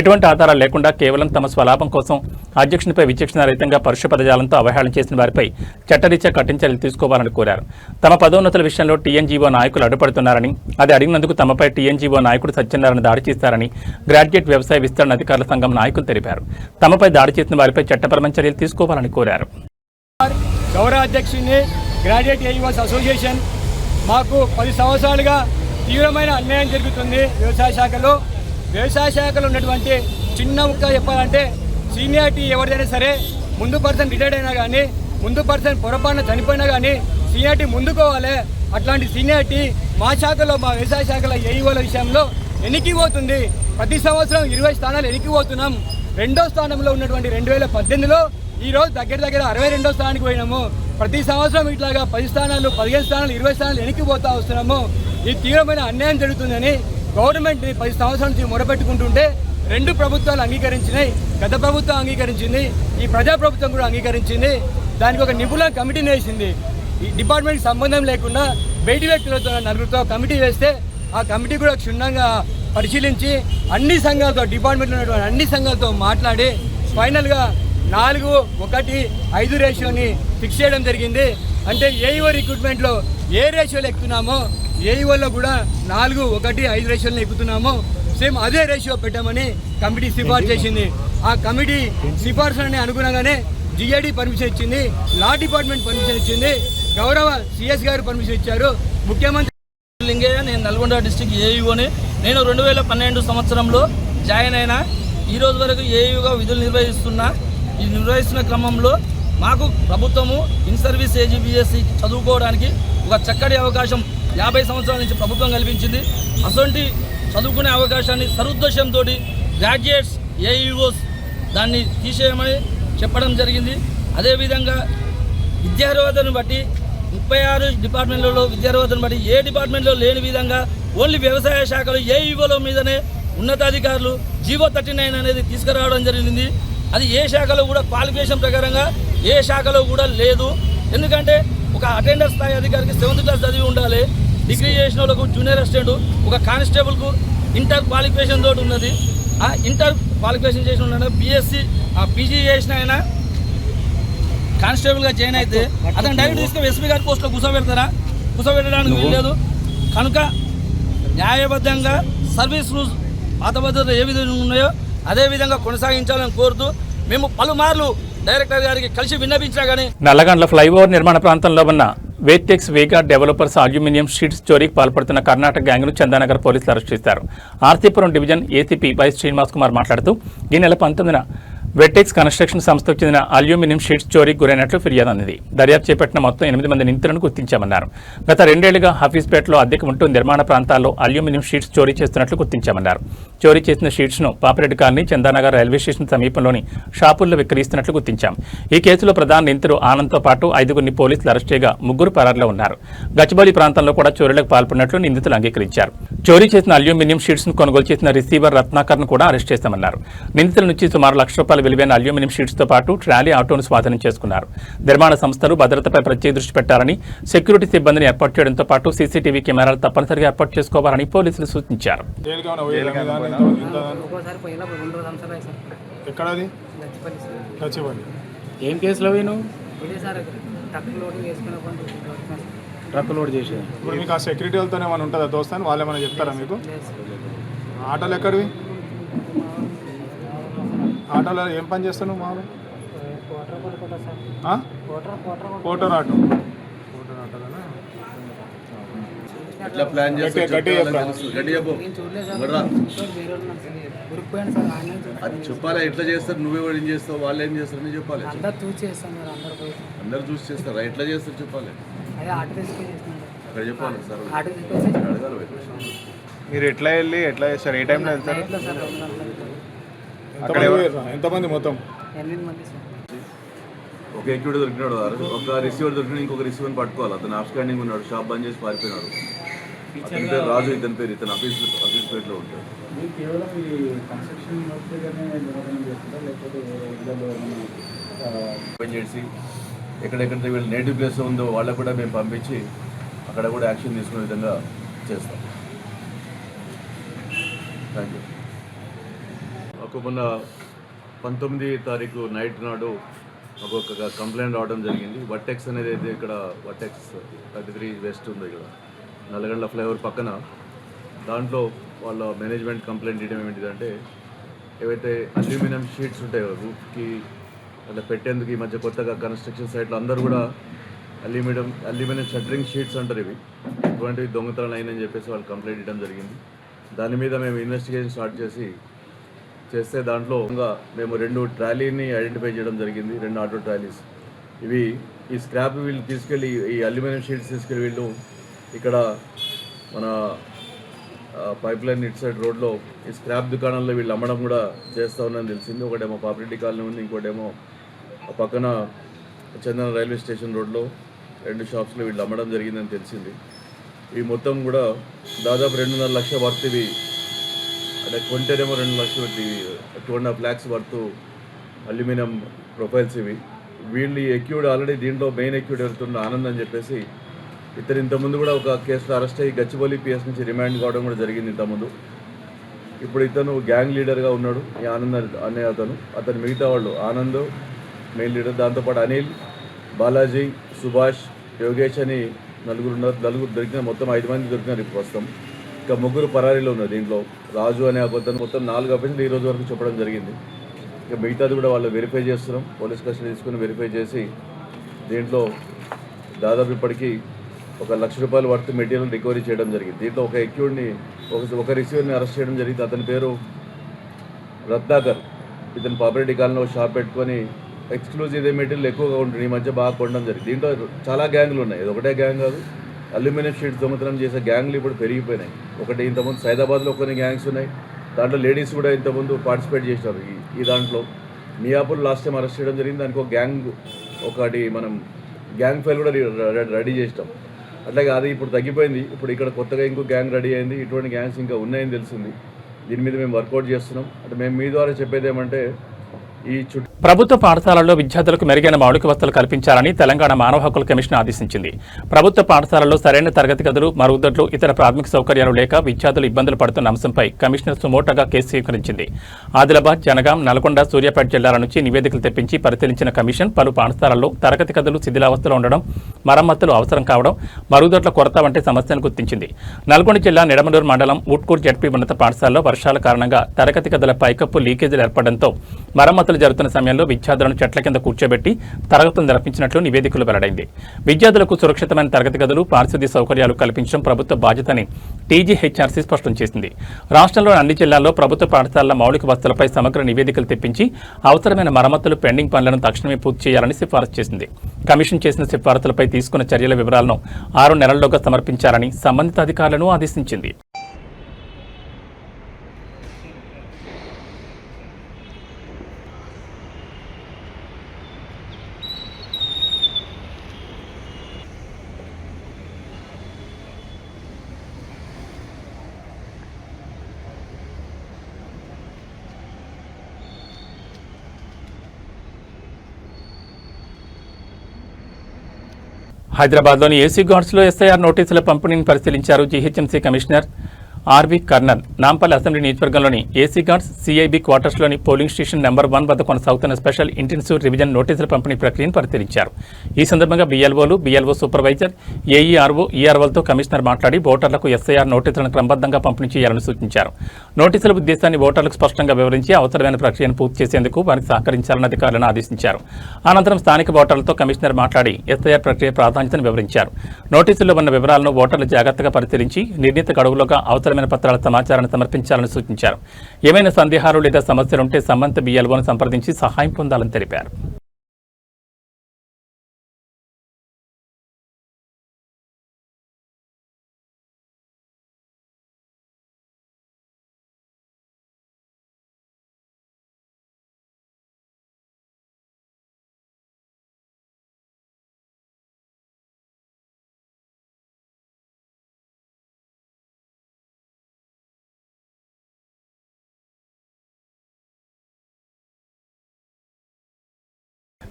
ఎటువంటి ఆధారాలు లేకుండా కేవలం తమ స్వలాభం కోసం అధ్యక్షునిపై విచక్షణారహితంగా పరుష పదజాలంతో అవహేళన చేసిన వారిపై చట్టరీత్యా కఠిన చర్యలు తీసుకోవాలని కోరారు. తమ పదోన్నతుల విషయంలో టీఎన్జీఓ నాయకులు అడ్డుపడుతున్నారని, అది అడిగినందుకు తమపై టీఎన్జీఓ నాయకుడు సత్యనారాయణ దాడి చేశారని గ్రాడ్యుయేట్ వ్యవసాయ విస్తరణ అధికారుల సంఘం నాయకులు తెలిపారు. తమపై దాడి చేసిన వారిపై చట్టపరమైన చర్యలు తీసుకోవాలని కోరారు. గౌరవ అధ్యక్షుడిని గ్రాడ్యుయేట్ ఏఈఓస్ అసోసియేషన్ మాకు 10 సంవత్సరాలుగా తీవ్రమైన అన్యాయం జరుగుతుంది. వ్యవసాయ శాఖలో ఉన్నటువంటి చిన్న ముక్క చెప్పాలంటే సీనియారిటీ ఎవరిదైనా సరే ముందు పర్సన్ రిటైర్డ్ అయినా కానీ, ముందు పర్సన్ పొరపాటున చనిపోయినా కానీ సీనియారిటీ ముందుకోవాలి. అట్లాంటి సీనియారిటీ మా శాఖలో, మా వ్యవసాయ శాఖలో ఏఈఓల విషయంలో ఎన్నికిపోతుంది. ప్రతి సంవత్సరం 20 స్థానాలు ఎన్నికిపోతున్నాం. 2వ స్థానంలో ఉన్నటువంటి 2018లో ఈరోజు దగ్గర 62వ స్థానానికి పోయినాము. ప్రతి సంవత్సరం ఇట్లాగా 10 స్థానాలు, 15 స్థానాలు, 20 స్థానాలు ఎన్నికిపోతా వస్తున్నాము. ఈ తీవ్రమైన అన్యాయం జరుగుతుందని గవర్నమెంట్ 10 సంవత్సరాల నుంచి మొరపెట్టుకుంటుంటే 2 ప్రభుత్వాలు అంగీకరించినాయి. గత ప్రభుత్వం అంగీకరించింది, ఈ ప్రజాప్రభుత్వం కూడా అంగీకరించింది. దానికి ఒక నిపుణుల కమిటీని వేసింది. ఈ డిపార్ట్మెంట్కి సంబంధం లేకుండా బయటి వ్యక్తులతో 4తో కమిటీ వేస్తే ఆ కమిటీ కూడా క్షుణ్ణంగా పరిశీలించి అన్ని సంఘాలతో, డిపార్ట్మెంట్లో ఉన్నటువంటి అన్ని సంఘాలతో మాట్లాడి ఫైనల్గా 4:1:5 రేషియోని ఫిక్స్ చేయడం జరిగింది. అంటే ఏఈఓ రిక్రూట్మెంట్లో ఏ రేషియోలో ఎక్కుతున్నామో ఏఈఓలో కూడా 4:1:5 రేషియోలో ఎక్కుతున్నామో సేమ్ అదే రేషియో పెట్టామని కమిటీ సిఫార్సు చేసింది. ఆ కమిటీ సిఫార్సులని అనుగుణంగానే జిఐడి పర్మిషన్ ఇచ్చింది, లా డిపార్ట్మెంట్ పర్మిషన్ ఇచ్చింది, గౌరవ సిఎస్ గారు పర్మిషన్ ఇచ్చారు. ముఖ్యమంత్రి లింగయ్య, నేను నల్గొండ డిస్టిక్ ఏఈఓని. నేను 2012 సంవత్సరంలో జాయిన్ అయినా. ఈ రోజు వరకు ఏఈఓగా విధులు నిర్వహిస్తున్న క్రమంలో మాకు ప్రభుత్వము ఇన్ సర్వీస్ ఏజీబీఎస్సీ చదువుకోవడానికి ఒక చక్కటి అవకాశం 50 సంవత్సరాల నుంచి ప్రభుత్వం కల్పించింది. అటువంటి చదువుకునే అవకాశాన్ని సదుద్దేశంతో గ్రాడ్యుయేట్స్ ఏఈఓస్ దాన్ని తీసేయమని చెప్పడం జరిగింది. అదేవిధంగా విద్యార్హతను బట్టి 36 డిపార్ట్మెంట్లలో విద్యార్హతను బట్టి ఏ డిపార్ట్మెంట్లో లేని విధంగా ఓన్లీ వ్యవసాయ శాఖలో ఏఈఓల మీదనే ఉన్నతాధికారులు జీవో 39 అనేది తీసుకురావడం జరిగింది. అది ఏ శాఖలో కూడా క్వాలిఫికేషన్ ప్రకారంగా ఏ శాఖలో కూడా లేదు. ఎందుకంటే ఒక అటెండర్ స్థాయి అధికారికి 7th క్లాస్ చదివి ఉండాలి. డిగ్రీ చేసిన వాళ్ళకు జూనియర్ అసిస్టెంట్, ఒక కానిస్టేబుల్కు ఇంటర్ క్వాలిఫికేషన్ తోటి ఉన్నది. ఆ ఇంటర్ క్వాలిఫికేషన్ చేసిన ఉన్నాడు, బీఎస్సీ పీజీ చేసిన ఆయన కానిస్టేబుల్గా జాయిన్ అయితే అతను డైరెక్ట్ తీసుకుని ఎస్పీ గారి పోస్టులో కూర్చోబెట్టడానికి వీల్లేదు. కనుక న్యాయబద్ధంగా సర్వీస్ రూల్స్ పాత పద్ధతులు ఏ విధంగా ఉన్నాయో అదే విధంగా కొనసాగించాలని కోరుతూ మేము పలుమార్లు డైరెక్టర్ గారికి కలిసి విన్నపించినా కానీ నల్లగండ్ల ఫ్లైఓవర్ నిర్మాణ ప్రాంతంలో ఉన్న వేటెక్స్ వేగా డెవలపర్స్ అల్యూమినియం షీట్స్ చోరీకి పాల్పడుతున్న కర్ణాటక గ్యాంగ్ను చందానగర్ పోలీసులు అరెస్ట్ చేశారు. RC Puram division ACP why Srinivas Kumar మాట్లాడుతూ ఈ నెల 19న వెటెక్స్ కన్స్ట్రక్షన్ సంస్థకు చెందిన అల్యూమినియం షీట్స్ చోరీకి గురైనట్లు ఫిర్యాదు అందింది. దర్యాప్తు చేపట్టిన మొత్తం 8 మంది నిందితులను గుర్తించామన్నారు. గత 2 ఏళ్లుగా హఫీజ్పేటలో అద్దెకు ఉంటూ నిర్మాణ ప్రాంతాల్లో అల్యూమినియం షీట్స్ చోరీ చేస్తున్నట్లు గుర్తించామన్నారు. చోరీ చేసిన షీట్స్ను Papireddy colony, Chandanagar railway station సమీపంలోని షాపుల్లో విక్రయిస్తున్నట్లు గుర్తించాం. ఈ కేసులో ప్రధాన నిందితుడు ఆనంద్తో పాటు 5గురిని పోలీసులు అరెస్ట్ చేయగా 3 పరారులో ఉన్నారు. గచ్చిబౌలి ప్రాంతంలో కూడా చోరీలకు పాల్పడినట్లు నిందితులు అంగీకరించారు. చోరీ చేసిన అల్యూమినియం షీట్స్ను కొనుగోలు చేసిన రిసీవర్ రత్నాకర్ను కూడా అరెస్ట్ చేశామన్నారు. నిందితుల నుంచి సుమారు ₹1,00,000 విలువైన అల్యూమినియం షీట్స్తో పాటు ట్రాలీ ఆటోను స్వాధీనం చేసుకున్నారు. నిర్మాణ సంస్థలు భద్రతపై ప్రత్యేక దృష్టి పెట్టారని, సెక్యూరిటీ సిబ్బందిని ఏర్పాటు చేయడంతో పాటు సీసీటీవీ కెమెరాలు తప్పనిసరిగా ఏర్పాటు చేసుకోవాలని పోలీసులు సూచించారు. ఏం కేసులో ట్రక్ లోడ్ చేసేది? ఇప్పుడు మీకు ఆ సెక్యూరిటీ వాళ్ళతో ఏమైనా ఉంటుందా దోస్తాను, వాళ్ళు ఏమైనా చెప్తారా మీకు? ఆటోలు ఎక్కడివి? ఆటోలో ఏం పని చేస్తాను? మామూలు కోటర్ ఆటో. ఎట్లా ప్లాన్ చేస్తావు అది చెప్పాలి. ఎట్లా చేస్తారు, నువ్వే ఏం చేస్తావు, వాళ్ళు ఏం చేస్తారని చెప్పాలి. అందరు చూసి చేస్తారా? ఎట్లా చేస్తారు చెప్పాలి. అక్కడ చెప్పాలి సార్, అడగాలి. మీరు ఎట్లా వెళ్ళి ఎట్లా చేస్తారు, ఏ టైంలో వెళ్తారు? ఎంతమంది మొత్తం? ఒక ఎక్యూడ్ దొరికినాడు, ఒక రిసీవర్ దొరికినాడు, ఇంకొక రిసీవర్ని పట్టుకోవాలి. అతను ఆఫ్స్టాండింగ్ ఉన్నాడు, షాప్ బంద్ చేసి పారిపోయినాడు. అతని పేరు రాజు, ఇతని పేరు ఇతను ఆఫీస్ పేరులో ఉంటాడు. ఓపెన్ చేసి ఎక్కడెక్కడైతే వీళ్ళు నేటివ్ ప్లేస్ ఉందో వాళ్ళకు కూడా మేము పంపించి అక్కడ కూడా యాక్షన్ తీసుకునే విధంగా చేస్తాం. Thank you. ఒక మొన్న 19 తారీఖు నైట్ నాడు ఒక కంప్లైంట్ రావడం జరిగింది. వర్టెక్స్ అనేది అయితే ఇక్కడ వర్టెక్స్ 33 వెస్ట్ ఉంది, ఇక్కడ నల్లగండ్ల ఫ్లైఓవర్ పక్కన. దాంట్లో వాళ్ళ మేనేజ్మెంట్ కంప్లైంట్ చేయడం ఏమిటిదంటే, ఏవైతే అల్యూమినియం షీట్స్ ఉంటాయో రూఫ్కి అలా పెట్టేందుకు ఈ మధ్య కొత్తగా కన్స్ట్రక్షన్ సైట్లో అందరూ కూడా అల్యూమినియం షట్టరింగ్ షీట్స్ అంటారు, ఇవి ఇటువంటివి దొంగతనాలు అయినని చెప్పేసి వాళ్ళు కంప్లైంట్ ఇవ్వడం జరిగింది. దాని మీద మేము ఇన్వెస్టిగేషన్ స్టార్ట్ చేస్తే దాంట్లో మేము 2 ట్రాలీని ఐడెంటిఫై చేయడం జరిగింది, 2 ఆటో ట్రాలీస్. ఇవి ఈ స్క్రాప్ వీళ్ళు తీసుకెళ్ళి, ఈ అల్యూమినియం షీట్స్ తీసుకెళ్ళి వీళ్ళు ఇక్కడ మన పైప్ లైన్ ఇటు సైడ్ రోడ్లో ఈ స్క్రాప్ దుకాణాల్లో వీళ్ళు అమ్మడం కూడా చేస్తూ ఉన్నారని తెలిసింది. ఒకటేమో పాపిరెడ్డి కాలనీ ఉంది, ఇంకోటేమో పక్కన చందన రైల్వే స్టేషన్ రోడ్లో 2 షాప్స్లో వీళ్ళు అమ్మడం జరిగిందని తెలిసింది. ఇవి మొత్తం కూడా దాదాపు 2.5 లక్షల వర్త్, ఇవి అంటే కొంటేనేమో 2 లక్షలు పెట్టి 2.5 lakhs వర్త్ అల్యూమినియం ప్రొఫైల్స్ ఇవి. వీళ్ళు ఎక్యూడ్ ఆల్రెడీ దీంట్లో మెయిన్ ఎక్యూడ్ వెళ్తున్న ఆనంద్ అని చెప్పేసి ఇతను ఇంతకుముందు కూడా ఒక కేసులో అరెస్ట్ అయ్యి గచ్చిబౌలి పిఎస్ నుంచి రిమాండ్ కావడం కూడా జరిగింది ఇంతకుముందు. ఇప్పుడు ఇతను గ్యాంగ్ లీడర్గా ఉన్నాడు, ఈ ఆనంద్ అనే అతను మిగతా వాళ్ళు ఆనంద్ మెయిన్ లీడర్, దాంతోపాటు అనిల్, బాలాజీ, సుభాష్, యోగేష్ అని నలుగురు దొరికిన, మొత్తం 5 మంది దొరికినారు ఇప్పుడు వస్తాం. ఇంకా 3 పరారీలో ఉన్నారు. దీంట్లో రాజు అనే అతను మొత్తం 4 అఫెన్స్లు ఈ రోజు వరకు చెప్పడం జరిగింది. ఇక మిగతాది కూడా వాళ్ళు వెరిఫై చేస్తున్నాం, పోలీస్ కస్టడీ తీసుకుని వెరిఫై చేసి దీంట్లో దాదాపు ఇప్పటికీ ₹1 లక్ష వర్త్ మెటీరియల్ రికవరీ చేయడం జరిగింది. దీంట్లో ఒక ఎక్యూడ్ని ఒక రిసీవర్ని అరెస్ట్ చేయడం జరిగింది. అతని పేరు రత్నాకర్. ఇతను పాపిరెడ్డి కాలనీలో షాప్ పెట్టుకొని ఎక్స్క్లూజివ్ మెటీరియల్ ఎక్కువగా ఉంటుంది, ఈ మధ్య బాగా కొనడం జరిగింది. దీంట్లో చాలా గ్యాంగ్లు ఉన్నాయి, ఇది ఒకటే గ్యాంగ్ కాదు. అల్యూమినియం షీట్స్ దొంగతనం చేసే గ్యాంగ్లు ఇప్పుడు పెరిగిపోయినాయి. ఒకటి ఇంతకుముందు సైదాబాద్లో కొన్ని గ్యాంగ్స్ ఉన్నాయి, దాంట్లో లేడీస్ కూడా ఇంతకుముందు పార్టిసిపేట్ చేసినారు. ఈ దాంట్లో మియాపూర్ లాస్ట్ టైం అరెస్ట్ చేయడం జరిగింది. దానికి ఒక గ్యాంగ్, ఒకటి మనం గ్యాంగ్ ఫైల్ కూడా రెడీ చేసినాం. అట్లాగే అది ఇప్పుడు తగ్గిపోయింది. ఇప్పుడు ఇక్కడ కొత్తగా ఇంకో గ్యాంగ్ రెడీ అయింది. ఇటువంటి గ్యాంగ్స్ ఇంకా ఉన్నాయని తెలిసింది. దీని మీద మేము వర్కౌట్ చేస్తున్నాం. అంటే మేము మీ ద్వారా చెప్పేది ఏమంటే, ప్రభుత్వ పాఠశాలల్లో విద్యార్థులకు మెరుగైన మౌలిక వసతులు కల్పించాలని తెలంగాణ మానవ హక్కుల కమిషన్ ఆదేశించింది. ప్రభుత్వ పాఠశాలల్లో సరైన తరగతి గదులు, మరుగుదొడ్లు, ఇతర ప్రాథమిక సౌకర్యాలు లేక విద్యార్థులు ఇబ్బందులు పడుతున్న అంశంపై కమిషనర్ సుమోటోగా కేసు స్వీకరించింది. ఆదిలాబాద్, జనగాం, నల్గొండ, సూర్యాపేట జిల్లాల నుంచి నివేదికలు తెప్పించి పరిశీలించిన కమిషన్ పలు పాఠశాలల్లో తరగతి గదులు శిథిలావస్థలో ఉండడం, మరమ్మతులు అవసరం కావడం, మరుగుదొడ్ల కొరత వంటి సమస్యలను గుర్తించింది. నల్గొండ జిల్లా నిడమనూరు మండలం ఉట్కూర్ జడ్పీ ఉన్నత పాఠశాలలో వర్షాల కారణంగా తరగతి గదుల పైకప్పు లీకేజీలు ఏర్పడడంతో మరమ్మతులు జరుగుతున్న సమయంలో విద్యార్థులను చెట్ల కింద కూర్చోబెట్టి తరగతులు నిర్వహించినట్లు నివేదికలు వెల్లడైంది. విద్యార్థులకు సురక్షితమైన తరగతి గదులు, పారిశుద్ధ్య సౌకర్యాలు కల్పించడం ప్రభుత్వ బాధ్యతని టీజీహెచ్ఆర్సీ స్పష్టం చేసింది. రాష్ట్రంలోని అన్ని జిల్లాల్లో ప్రభుత్వ పాఠశాలల మౌలిక వసతులపై సమగ్ర నివేదికలు తెప్పించి అవసరమైన మరమ్మతులు, పెండింగ్ పనులను తక్షణమే పూర్తి చేయాలని సిఫారసు చేసింది. కమిషన్ చేసిన సిఫారసులపై తీసుకున్న చర్యల వివరాలను 6 నెలల్లోగా సమర్పించాలని సంబంధిత అధికారులను ఆదేశించింది. హైదరాబాద్లోని ఏసీ గార్డ్స్లో ఎస్ఐఆర్ నోటీసుల పంపిణీని పరిశీలించారు GHMC commissioner R V Karnan Nampally assembly నియోజకవర్గంలోని ఏసీ గార్డ్స్ సిఐబి క్వార్టర్స్లోని పోలింగ్ స్టేషన్ నెంబర్ 1 వద్ద కొనసాగుతున్న స్పెషల్ ఇంటెన్సివ్ రివిజన్ నోటీసుల పంపిణీ ప్రక్రియను పరిశీలించారు. ఈ సందర్భంగా బిఎల్ఓ సూపర్వైజర్, ఏఈఆర్ఓ, ఈఆర్ఓలతో కమిషనర్ మాట్లాడి ఓటర్లకు ఎస్ఐఆర్ నోటీసులను క్రమబద్ధంగా పంపిణీ చేయాలని సూచించారు. నోటీసుల ఉద్దేశాన్ని ఓటర్లకు స్పష్టంగా వివరించి అవసరమైన ప్రక్రియను పూర్తి చేసేందుకు వారికి సహకరించాలని అధికారులను ఆదేశించారు. అనంతరం స్థానిక ఓటర్లతో కమిషనర్ మాట్లాడి ఎస్ఐఆర్ ప్రక్రియ ప్రాధాన్యతను వివరించారు. నోటీసుల్లో ఉన్న వివరాలను ఓటర్లు జాగ్రత్తగా పరిశీలించి నిర్ణీత గడువులోగా అవసరమైన పత్రాల సమాచారాన్ని సమర్పించాలని సూచించారు. ఏమైనా సందేహాలు లేదా సమస్యలుంటే సంబంధిత బిఎల్ఓను సంప్రదించి సహాయం పొందాలని తెలిపారు.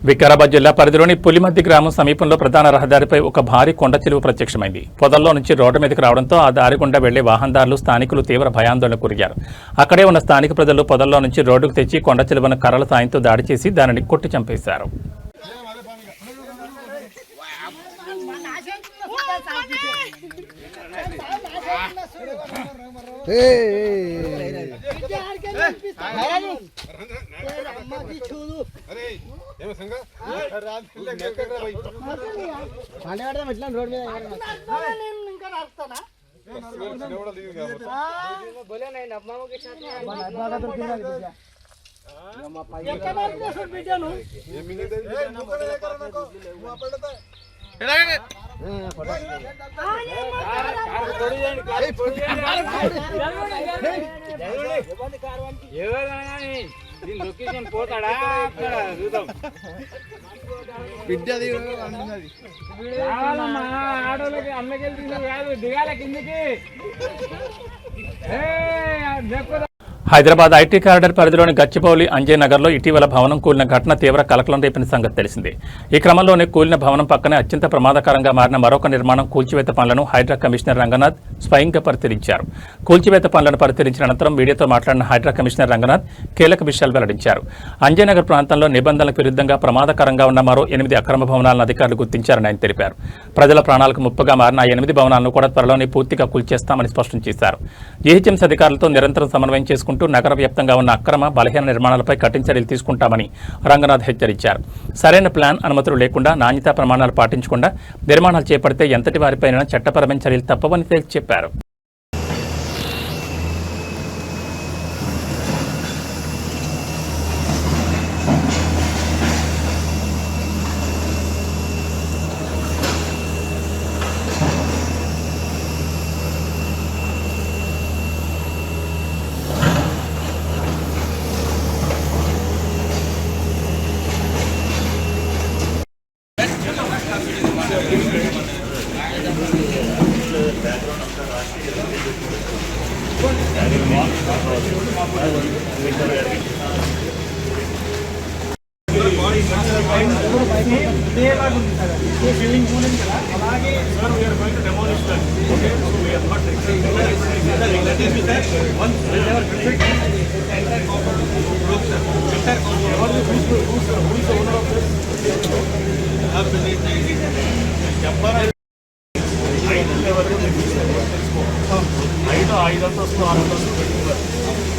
వికారాబాద్ జిల్లా పరిధిలోని పులిమద్ది గ్రామం సమీపంలో ప్రధాన రహదారిపై ఒక భారీ కొండ చిలువ ప్రత్యక్షమైంది. పొదల్లో నుంచి రోడ్డు మీదకి రావడంతో ఆ దారి గుండా వెళ్లే వాహనదారులు, స్థానికులు తీవ్ర భయాందోళనకు గురయ్యారు. అక్కడే ఉన్న స్థానిక ప్రజలు పొదల్లో నుంచి రోడ్డుకు తెచ్చి కొండ చిలువను కర్రల సాయంతో దాడి చేసి దానిని కొట్టి చంపేశారు. లొకేషన్ పోతాడా ఆడోళ్ళకి అమ్మకెళ్ళి కాదు దిగాల కిందికి. హైదరాబాద్ ఐటీ కారిడార్ పరిధిలోని గచ్చిబౌలి అంజయ్ నగర్లో ఇటీవల భవనం కూలిన ఘటన తీవ్ర కలకలం రేపిన సంగతి తెలిసిందే. ఈ క్రమంలోనే కూలిన భవనం పక్కనే అత్యంత ప్రమాదకరంగా మారిన మరొక నిర్మాణం కూల్చివేత పనులను హైడ్రా కమిషనర్ రంగనాథ్ స్వయంగా పరిశీలించారు. కూల్చివేత పనులను పరిశీలించిన అనంతరం మీడియాతో మాట్లాడిన హైడ్రా కమిషనర్ రంగనాథ్ కీలక విషయాలు వెల్లడించారు. అంజయ్ నగర్ ప్రాంతంలో నిబంధనలకు విరుద్ధంగా ప్రమాదకరంగా ఉన్న మరో 8 అక్రమ భవనాలను అధికారులు గుర్తించారని ఆయన తెలిపారు. ప్రజల ప్రాణాలకు ముప్పుగా మారిన ఆ 8 భవనాలను కూడా త్వరలోనే పూర్తిగా కూల్చేస్తామని స్పష్టం చేశారు. జీహెచ్ఎంసీ అధికారులతో నిరంతరం సమన్వయం చేసుకుంటూ నగర వ్యాప్తంగా ఉన్న అక్రమ, బలహీన నిర్మాణాలపై కఠిన చర్యలు తీసుకుంటామని రంగనాథ్ హెచ్చరించారు. సరైన ప్లాన్, అనుమతులు లేకుండా, నాణ్యతా ప్రమాణాలు పాటించకుండా నిర్మాణాలు చేపడితే ఎంతటి వారిపైన చట్టపరమైన చర్యలు తప్పవని చెప్పారు.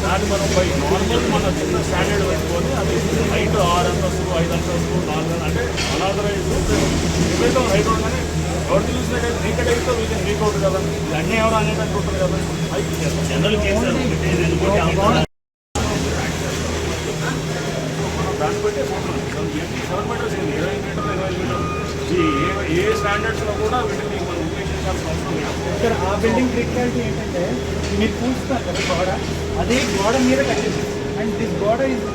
దాన్ని మనం బై నార్మల్ మన చిన్న స్టాండర్డ్ పెట్టుకొని అది 5, 6 అంతస్తులు, 5 అంతస్తులు, 4 అంటే అనాథరైజ్ ఏవైతే హైట్ ఉండగానే ఎవరు చూసినట్టు నీకట్ అయితే వీళ్ళకి నీక్ అవుతుంది కదా, అన్నీ ఎవరు అనేది అనుకుంటారు కదా. జనరల్ దాన్ని బట్టి 7 మీటర్స్ 20 మీటర్లు 20 మీటర్లు ఏ స్టాండర్డ్స్లో కూడా వీటిని మనం ఉపయోగించాల్సిన అవసరం లేదు. ఆ బిల్డింగ్ క్రిటికాలిటీ ఏంటంటే మీరు కూర్చున్నారు కదా గోడ, అదే గోడ మీద కట్టేది అండ్ దిస్ గోడ ఇస్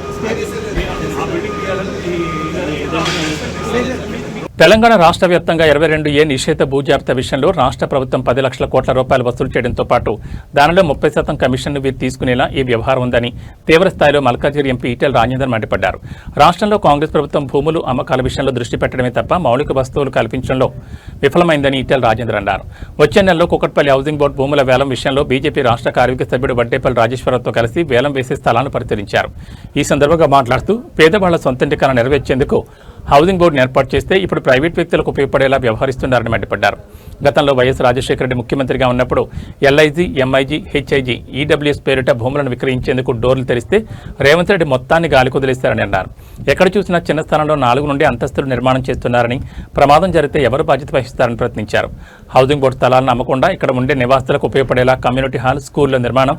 ఆ బిల్డింగ్ చేయాలని తెలంగాణ రాష్ట్ర వ్యాప్తంగా 22A నిషేధ భూ జాబితా విషయంలో రాష్ట్ర ప్రభుత్వం 10 లక్షల కోట్ల రూపాయలు వసూలు చేయడంతో పాటు దానిలో 30% కమిషన్ను వీరు తీసుకునేలా ఈ వ్యవహారం ఉందని తీవ్ర స్థాయిలో మల్కాజిగిరి ఎంపీ ఈటెల రాజేందర్ మండిపడ్డారు. రాష్ట్రంలో కాంగ్రెస్ ప్రభుత్వం భూములు అమ్మకాల విషయంలో దృష్టి పెట్టడమే తప్ప మౌలిక వస్తువులు కల్పించడంలో విఫలమైందని ఈటెల రాజేందర్ అన్నారు. వచ్చే నెలలో కూకట్పల్లి హౌసింగ్ బోర్డు భూముల వేలం విషయంలో బీజేపీ రాష్ట్ర కార్యవర్గ సభ్యుడు వడ్డేపల్లి రాజేశ్వరరావుతో కలిసి వేలం వేసే స్థలాలను పరిశీలించారు. ఈ సందర్భంగా మాట్లాడుతూ పేదవాళ్ల సొంతింటి కల నెరవేర్చేందుకు హౌసింగ్ బోర్డును ఏర్పాటు చేస్తే ఇప్పుడు ప్రైవేట్ వ్యక్తులకు ఉపయోగపడేలా వ్యవహరిస్తున్నారని మండిపడ్డారు. గతంలో వైఎస్ రాజశేఖర రెడ్డి ముఖ్యమంత్రిగా ఉన్నప్పుడు ఎల్ఐజీ, ఎంఐజీ, హెచ్ఐజీ, ఈడబ్ల్యూఎస్ పేరిట భూములను విక్రయించేందుకు డోర్లు తెరిస్తే రేవంత్ రెడ్డి మొత్తాన్ని గాలి కుదిలేశారని అన్నారు. ఎక్కడ చూసినా చిన్న స్థలంలో 4 నుండి అంతస్తులు నిర్మాణం చేస్తున్నారని, ప్రమాదం జరిగితే ఎవరు బాధ్యత వహిస్తారని ప్రశ్నించారు. హౌసింగ్ బోర్డు స్థలాలను అమ్మకుండా ఇక్కడ ఉండే నివాసులకు ఉపయోగపడేలా కమ్యూనిటీ హాల్, స్కూళ్ల నిర్మాణం,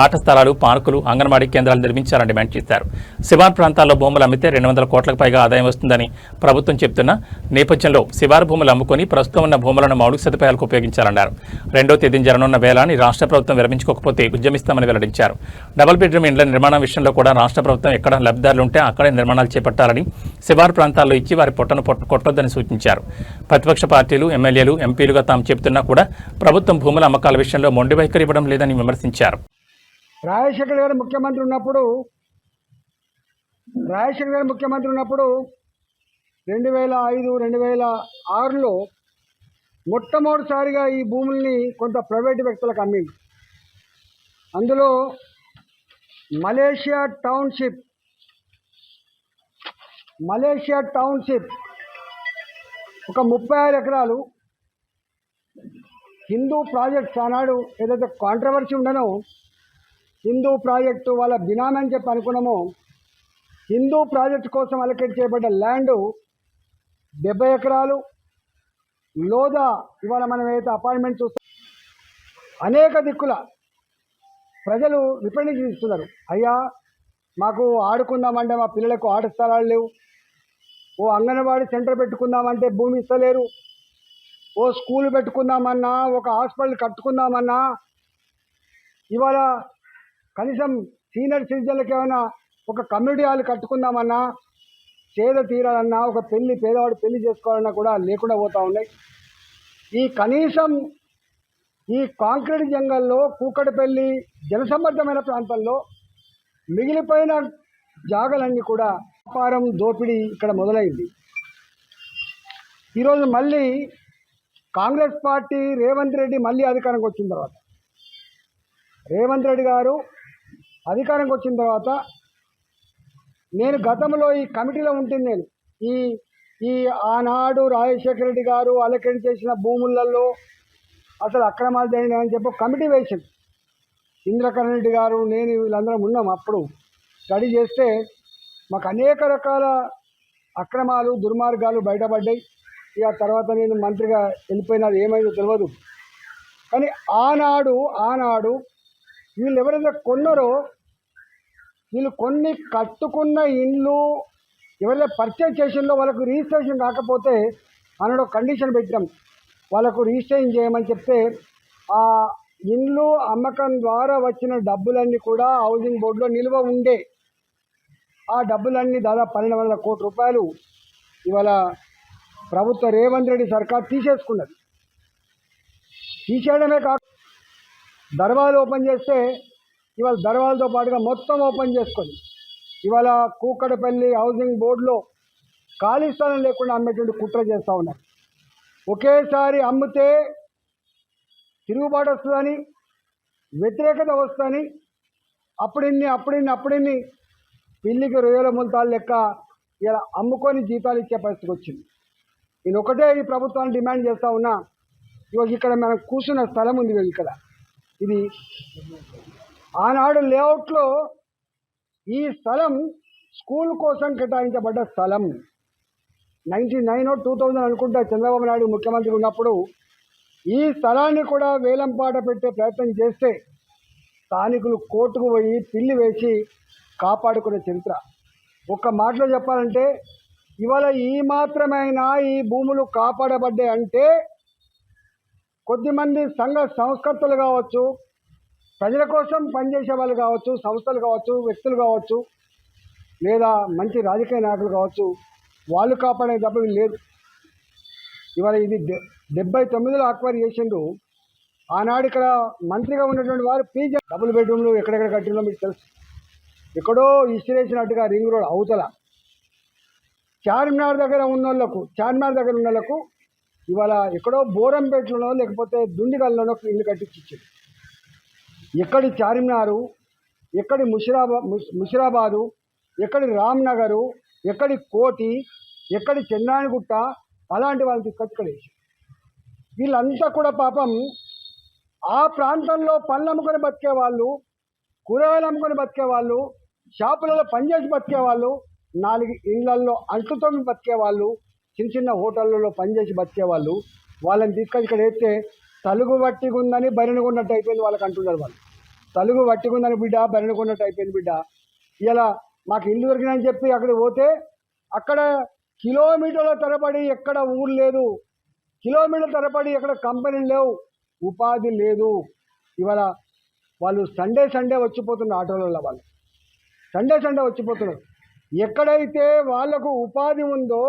ఆట స్థలాలు, పార్కులు, అంగన్వాడీ కేంద్రాలు నిర్మించాలని డిమాండ్ చేశారు. శివారు ప్రాంతాల్లో భూములు అమ్మితే 200 కోట్లకు పైగా ఆదాయం వస్తుందని ప్రభుత్వం చెబుతున్న నేపథ్యంలో శివారు భూములు అమ్ముకొని ప్రస్తుతం ఉన్న భూములను మౌలిక సదుపాయాలకు ఉపయోగించాలన్నారు. 2వ తేదీన జరగనున్న వేలాన్ని రాష్ట్ర ప్రభుత్వం విరమించుకోకపోతే ఉద్యమిస్తామని వెల్లడించారు. డబుల్ బెడ్రూమ్ ఇండ్ల నిర్మాణం విషయంలో కూడా రాష్ట్ర ప్రభుత్వం ఎక్కడ లబ్ధిదారులు ఉంటే అక్కడే నిర్మాణాలు చేపట్టాలని, శివారు ప్రాంతాల్లో ఇచ్చి వారి పొట్టను కొట్టొద్దని సూచించారు. ప్రతిపక్ష పార్టీలు, ఎమ్మెల్యేలు, ఎంపీలుగా తాము చెబుతున్నా కూడా ప్రభుత్వం భూముల అమ్మకాల విషయంలో మొండి వైఖరి ఇవ్వడం లేదని విమర్శించారు. రాజశేఖర గారు ముఖ్యమంత్రి ఉన్నప్పుడు 2005, 2006లో మొట్టమొదటిసారిగా ఈ భూముల్ని కొంత ప్రైవేటు వ్యక్తులకు అమ్మింది. అందులో మలేషియా టౌన్షిప్ ఒక 36 ఎకరాలు హిందూ ప్రాజెక్ట్స్, ఆనాడు ఏదైతే కాంట్రవర్సీ ఉండనో హిందూ ప్రాజెక్టు వాళ్ళ బినామీ అని చెప్పి అనుకున్నామో, హిందూ ప్రాజెక్టు కోసం అలకేట్ చేయబడ్డ ల్యాండు 70 ఎకరాలు. లోదా ఇవాళ మనం ఏదైతే అపార్ట్మెంట్ చూస్తాం, అనేక దిక్కుల ప్రజలు రిప్రజెంటేషన్ ఇస్తున్నారు. అయ్యా మాకు ఆడుకుందామంటే మా పిల్లలకు ఆట స్థలాలు లేవు, ఓ అంగన్వాడీ సెంటర్ పెట్టుకుందామంటే భూమి ఇస్తలేరు, ఓ స్కూల్ పెట్టుకుందామన్నా, ఒక హాస్పిటల్ కట్టుకుందామన్నా, ఇవాళ కనీసం సీనియర్ సిటిజన్లకు ఏమైనా ఒక కమ్యూనిటీ హాల్ కట్టుకుందామన్నా, చేద తీరాలన్నా, ఒక పేదవాడు పెళ్లి చేసుకోవాలన్నా కూడా లేకుండా పోతూ ఉన్నాయి. కనీసం ఈ కాంక్రీట్ జంగల్లో, కూకట్పల్లి జనసమ్మర్దమైన ప్రాంతాల్లో మిగిలిపోయిన జాగలన్నీ కూడా వ్యాపారం, దోపిడీ ఇక్కడ మొదలైంది. ఈరోజు మళ్ళీ కాంగ్రెస్ పార్టీ, రేవంత్ రెడ్డి మళ్ళీ అధికారంకి వచ్చిన తర్వాత, రేవంత్ రెడ్డి గారు అధికారంకి వచ్చిన తర్వాత, నేను గతంలో ఈ కమిటీలో ఉంటుంది, నేను ఈ ఆనాడు రాజశేఖర రెడ్డి గారు అలకేట్ చేసిన భూములలో అసలు అక్రమాలు జరిగినాయని చెప్పి కమిటీ వేసింది. ఇంద్రకరణ్ రెడ్డి గారు, నేను వీళ్ళందరం ఉన్నాం. అప్పుడు స్టడీ చేస్తే మాకు అనేక రకాల అక్రమాలు, దుర్మార్గాలు బయటపడ్డాయి. ఇక తర్వాత నేను మంత్రిగా వెళ్ళిపోయినది ఏమైందో తెలియదు. కానీ ఆనాడు వీళ్ళు ఎవరైతే కొన్నారో, వీళ్ళు కొన్ని కట్టుకున్న ఇండ్లు ఎవరైతే పర్చేజ్ చేసిందో వాళ్ళకు రిజిస్ట్రేషన్ కాకపోతే అన్నాడు కండిషన్ పెట్టాం, వాళ్ళకు రిజిస్ట్రేషన్ చేయమని చెప్తే ఆ ఇండ్లు అమ్మకం ద్వారా వచ్చిన డబ్బులన్నీ కూడా హౌసింగ్ బోర్డులో నిల్వ ఉండే. ఆ డబ్బులన్నీ దాదాపు 1200 కోట్ల రూపాయలు ఇవాళ ప్రభుత్వ రేవంత్ రెడ్డి సర్కార్ తీసేసుకున్నది. తీసేయడమే కాక దర్వాలు ఓపెన్ చేస్తే ఇవాళ దర్వాలతో పాటుగా మొత్తం ఓపెన్ చేసుకొని ఇవాళ కూకట్పల్లి హౌసింగ్ బోర్డులో ఖాళీ స్థలం లేకుండా అమ్మేటువంటి కుట్ర చేస్తూ ఉన్నారు. ఒకేసారి అమ్మితే తిరుగుబాటు వస్తుందని, వ్యతిరేకత వస్తుందని అప్పుడిన్ని పిల్లికి రొయ్యల ముంతాలు లెక్క ఇలా అమ్ముకొని జీతాలు ఇచ్చే పరిస్థితికి వచ్చింది. నేను ఒకటే ఈ ప్రభుత్వాన్ని డిమాండ్ చేస్తూ ఉన్నా. ఇవాళ ఇక్కడ మనం కూర్చున్న స్థలం ఉంది, ఇక్కడ ఇది ఆనాడు లేఅవుట్లో ఈ స్థలం స్కూల్ కోసం కేటాయించబడ్డ స్థలం. 99 or 2000 అనుకుంటా చంద్రబాబు నాయుడు ముఖ్యమంత్రి ఉన్నప్పుడు ఈ స్థలాన్ని కూడా వేలంపాట పెట్టే ప్రయత్నం చేస్తే స్థానికులు కోర్టుకు పోయి పిల్లి వేసి కాపాడుకునే చరిత్ర. ఒక్క మాటలో చెప్పాలంటే ఇవాళ ఈ మాత్రమైనా ఈ భూములు కాపాడబడ్డాయి అంటే కొద్దిమంది సంఘ సంస్కర్తలు కావచ్చు, ప్రజల కోసం పనిచేసే వాళ్ళు కావచ్చు, సంస్థలు కావచ్చు, వ్యక్తులు కావచ్చు, లేదా మంచి రాజకీయ నాయకులు కావచ్చు, వాళ్ళు కాపాడే తప్ప లేదు. ఇవాళ ఇది 79లో అక్వైర్ చేసిండు. ఆనాడు ఇక్కడ మంత్రిగా ఉన్నటువంటి వారు పీజీ డబుల్ బెడ్రూమ్లు ఎక్కడెక్కడ కట్టిందో మీకు తెలుసు. ఎక్కడో ఇసిరేసినట్టుగా రింగ్ రోడ్ అవతల చార్మినార్ దగ్గర ఉన్న వాళ్ళకు ఇవాళ ఎక్కడో బోరంపేటలోనో లేకపోతే దుండిగల్లోనో ఇల్లు కట్టించిచ్చారు. ఎక్కడి చార్మినారు, ఎక్కడి ముషిరాబాదు, ఎక్కడి రామ్నగరు, ఎక్కడి కోటి, ఎక్కడి చెన్నాయనగుట్ట, అలాంటి వాళ్ళని తీసుకొచ్చి వీళ్ళంతా కూడా పాపం ఆ ప్రాంతంలో పళ్ళు అమ్ముకొని బతికేవాళ్ళు, కూరగాయలు అమ్ముకొని బతికేవాళ్ళు, షాపులలో పనిచేసి బతికేవాళ్ళు, 4 ఇళ్లల్లో అంటుతోమి బతికేవాళ్ళు, చిన్న చిన్న హోటళ్ళలో పనిచేసి బతికేవాళ్ళు. వాళ్ళని తీసుకొని ఇక్కడ వేస్తే తలుగు వట్టిగుందని బరినగున్నట్టు అయిపోయింది వాళ్ళకి అంటున్నారు. వాళ్ళు తలుగు వట్టిగుందని బిడ్డ, బరినగున్నట్టు అయిపోయింది బిడ్డ. ఇలా మాకు ఇల్లు దొరికిందని చెప్పి అక్కడ పోతే అక్కడ కిలోమీటర్ల తరబడి ఎక్కడ ఊరు లేదు, కిలోమీటర్ల తరబడి ఎక్కడ కంపెనీలు లేవు, ఉపాధి లేదు. ఇవాళ వాళ్ళు సండే వచ్చిపోతున్నారు ఆటోలలో, వాళ్ళు సండే వచ్చిపోతున్నారు. ఎక్కడైతే వాళ్లకు ఉపాధి ఉందో,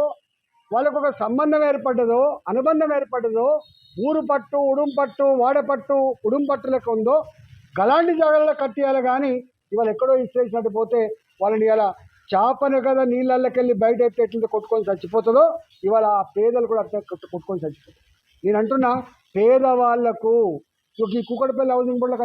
వాళ్ళకు ఒక సంబంధం ఏర్పడ్డదో, అనుబంధం ఏర్పడ్డదో, ఊరు పట్టు, ఉడుం పట్టు, వాడపట్టు, ఉడుం పట్టు లెక్క ఉందో గలాంటి జాగాల్లో కట్టియాలి. కానీ ఇవాళ ఎక్కడో ఇచ్చేసినట్టు పోతే వాళ్ళని ఇలా చేపను కదా నీళ్ళకెళ్ళి బయట ఎత్తే ఎట్లా కొట్టుకొని చచ్చిపోతుందో ఇవాళ ఆ పేదలు కూడా అట్లా కొట్టుకొని చచ్చిపోతారు. నేను అంటున్నా, పేదవాళ్లకు ఈ కుక్కడపల్లి హౌసింగ్ బోర్డులో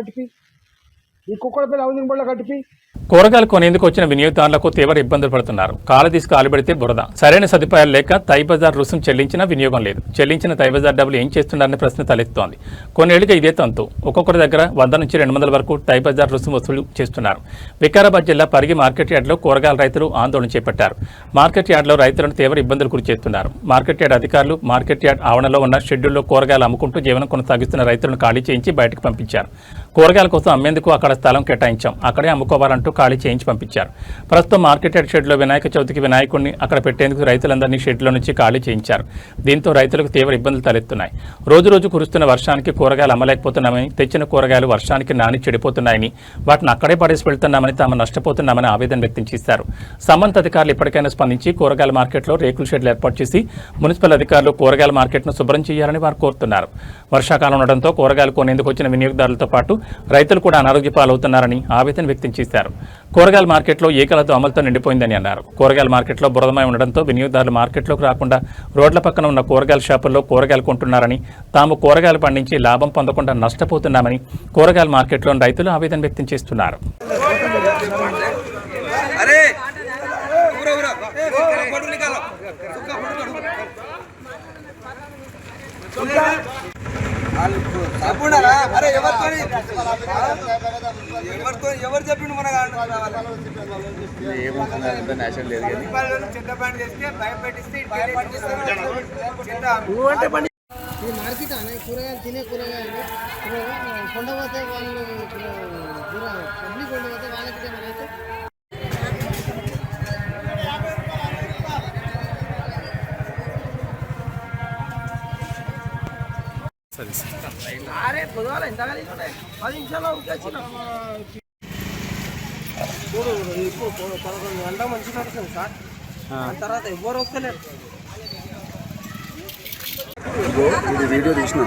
కట్టిపి కూరగాయలు కొనేందుకు వచ్చిన వినియోగదారులకు తీవ్ర ఇబ్బందులు పడుతున్నారు. కాలు తీసి కాలు పెడితే బురద, సరైన సదుపాయాలు లేక తై బజార్ రుసుం చెల్లించిన వినియోగం లేదు. చెల్లించిన తై బజార్ డబ్బులు ఏం చేస్తున్నారనే ప్రశ్న తలెత్తుతోంది. కొన్నేళ్లుగా ఇదే తంతు. ఒక్కొక్కరి దగ్గర 100 నుంచి 200 వరకు తై బజార్ రుసుం వసూలు చేస్తున్నారు. వికారాబాద్ జిల్లా పరిగి మార్కెట్ యార్డ్లో కూరగాయల రైతులు ఆందోళన చేపట్టారు. మార్కెట్ యార్డ్లో రైతులను తీవ్ర ఇబ్బందులు గురి చేస్తున్నారు. మార్కెట్ యార్డ్ అధికారులు మార్కెట్ యార్డ్ ఆవరణలో ఉన్న షెడ్యూల్లో కూరగాయలు అమ్ముకుంటూ జీవనం కొనసాగిస్తున్న రైతులను ఖాళీ చేయించి బయటకు పంపించారు. కూరగాయల కోసం అమ్మేందుకు అక్కడ స్థలం కేటాయించాం, అక్కడే అమ్ముకోవాలంటూ ఖాళీ చేయించి పంపించారు. ప్రస్తుతం మార్కెట్ యార్డ్ షెడ్లో వినాయక చవితికి వినాయకుడిని అక్కడ పెట్టేందుకు రైతులందరినీ షెడ్లో నుంచి ఖాళీ చేయించారు. దీంతో రైతులకు తీవ్ర ఇబ్బందులు తలెత్తున్నాయి. రోజు కురుస్తున్న వర్షానికి కూరగాయలు అమ్మలేకపోతున్నామని, తెచ్చిన కూరగాయలు వర్షానికి నాని చెడిపోతున్నాయని, వాటిని అక్కడే పడేసి వెళ్తున్నామని, తాము నష్టపోతున్నామని ఆవేదన వ్యక్తం చేశారు. సంబంధిత అధికారులు ఇప్పటికైనా స్పందించి కూరగాయల మార్కెట్లో రేకుల షెడ్లు ఏర్పాటు చేసి మున్సిపల్ అధికారులు కూరగాయల మార్కెట్ను శుభ్రం చేయాలని వారు కోరుతున్నారు. వర్షాకాలం ఉండడంతో కూరగాయలు కొనేందుకు వచ్చిన వినియోగదారులతో పాటు రైతులు కూడా అనారోగ్య పాలవుతున్నారని ఆవేదన వ్యక్తం చేశారు. కూరగాయల మార్కెట్లో ఏకలతో అమలుతో నిండిపోయిందని అన్నారు. కూరగాయల మార్కెట్లో బురదమై ఉండడంతో వినియోగదారులు మార్కెట్లోకి రాకుండా రోడ్ల పక్కన ఉన్న కూరగాయల షాపుల్లో కూరగాయలు కొంటున్నారని, తాము కూరగాయలు పండించి లాభం పొందకుండా నష్టపోతున్నామని కూరగాయల మార్కెట్లోని రైతులు ఆవేదన వ్యక్తం చేస్తున్నారు. ఎవరు చెప్పిండు మన ఈ మార్కెట్ అనే కూరగాయలు తినే కూరగాయలు కొండపోతే వాళ్ళు పబ్లిక్ కొండపోతే వాళ్ళకి అయితే అరే పొద్దుగాల ఇంతగా 10 నిమిషాలు ఇప్పుడు 11 గంటల మంచిగా నడుస్తుంది సార్. తర్వాత ఎవరు వస్తలేరు. ఇది వీడియో తీసిన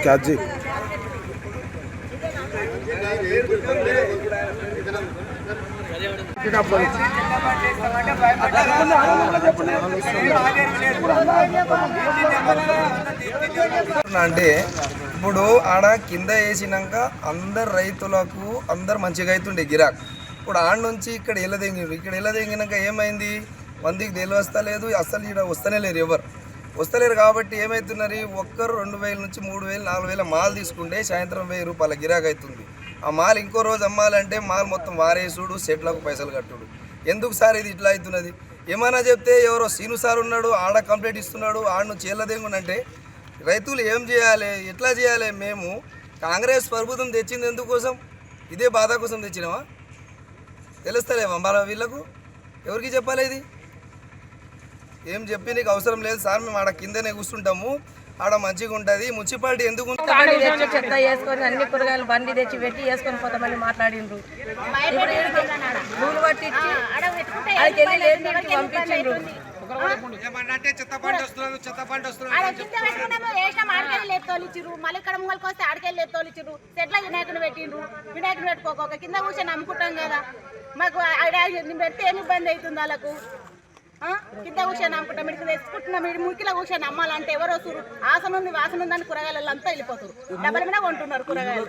క్యాచ్ చేయి. అంటే ఇప్పుడు ఆడ కింద వేసినాక అందరు రైతులకు అందరు మంచిగా అవుతుండే గిరాక్. ఇప్పుడు ఆడ నుంచి ఇక్కడ ఎల్లదెంగిరు, ఇక్కడ ఎల్లదెంగినాక ఏమైంది, మందికి తెలివస్తలేదు, అసలు ఇక్కడ వస్తనే లేరు, ఎవరు వస్తలేరు. కాబట్టి ఏమవుతున్నారు, ఒక్కరు 2000 నుంచి 3000 4000 మాల్ తీసుకుంటే సాయంత్రం 1000 రూపాయల గిరాక్ అవుతుంది. ఆ మాల్ ఇంకో రోజు అమ్మాలంటే మాల్ మొత్తం వారేసుడు, సెట్లకు పైసలు కట్టుడు. ఎందుకు సార్ ఇది ఇట్లా అవుతున్నది? ఏమైనా చెప్తే ఎవరో సీను సార్ ఉన్నాడు, ఆడ కంప్లైంట్ ఇస్తున్నాడు, ఆడ నుంచి ఎల్లదెంగునంటే రైతులు ఏం చేయాలి, ఎట్లా చేయాలి? మేము కాంగ్రెస్ ప్రభుత్వం తెచ్చింది ఎందుకోసం? ఇదే బాధ కోసం తెచ్చినామా? తెలుస్తలేమా మన వీళ్ళకు? ఎవరికి చెప్పాలి? ఇది ఏం చెప్పి నీకు అవసరం లేదు సార్, మేము ఆడ కిందనే కూర్చుంటాము, ఆడ మంచిగా ఉంటుంది. మున్సిపాలిటీ ఎందుకు చెత్త వేసుకొని అన్ని కూరగాయలు బండి తెచ్చి పెట్టి వేసుకొని పోతామని మాట్లాడిండ్రు. నూనె పట్టించి పంపించిండ్రు. వేసినాం ఆడికెళ్ళి లేపుతోలిచ్చిర్రు, మళ్ళీ ఇక్కడ ముంగల్కి వస్తే ఆడికెళ్ళి లేపుతోలిచ్చిర్రు. చెట్ల వినాయకుని పెట్టిండ్రు, వినాయకుని పెట్టుకోక కింద కూర్చొని అమ్ముకుంటాం కదా, మాకు పెడితే ఏమి ఇబ్బంది అవుతుంది వాళ్ళకు. కింద కూర్చొని అమ్ముకుంటాం, మీరు తెచ్చుకుంటున్నాం, మీరు మురికిలో కూర్చొని అమ్మాలంటే ఎవరు వస్తారు? ఆసన ఉంది వాసన ఉందని కూరగాయలు అంతా వెళ్ళిపోతారు, డబ్బల మీద కొంటున్నారు కూరగాయలు.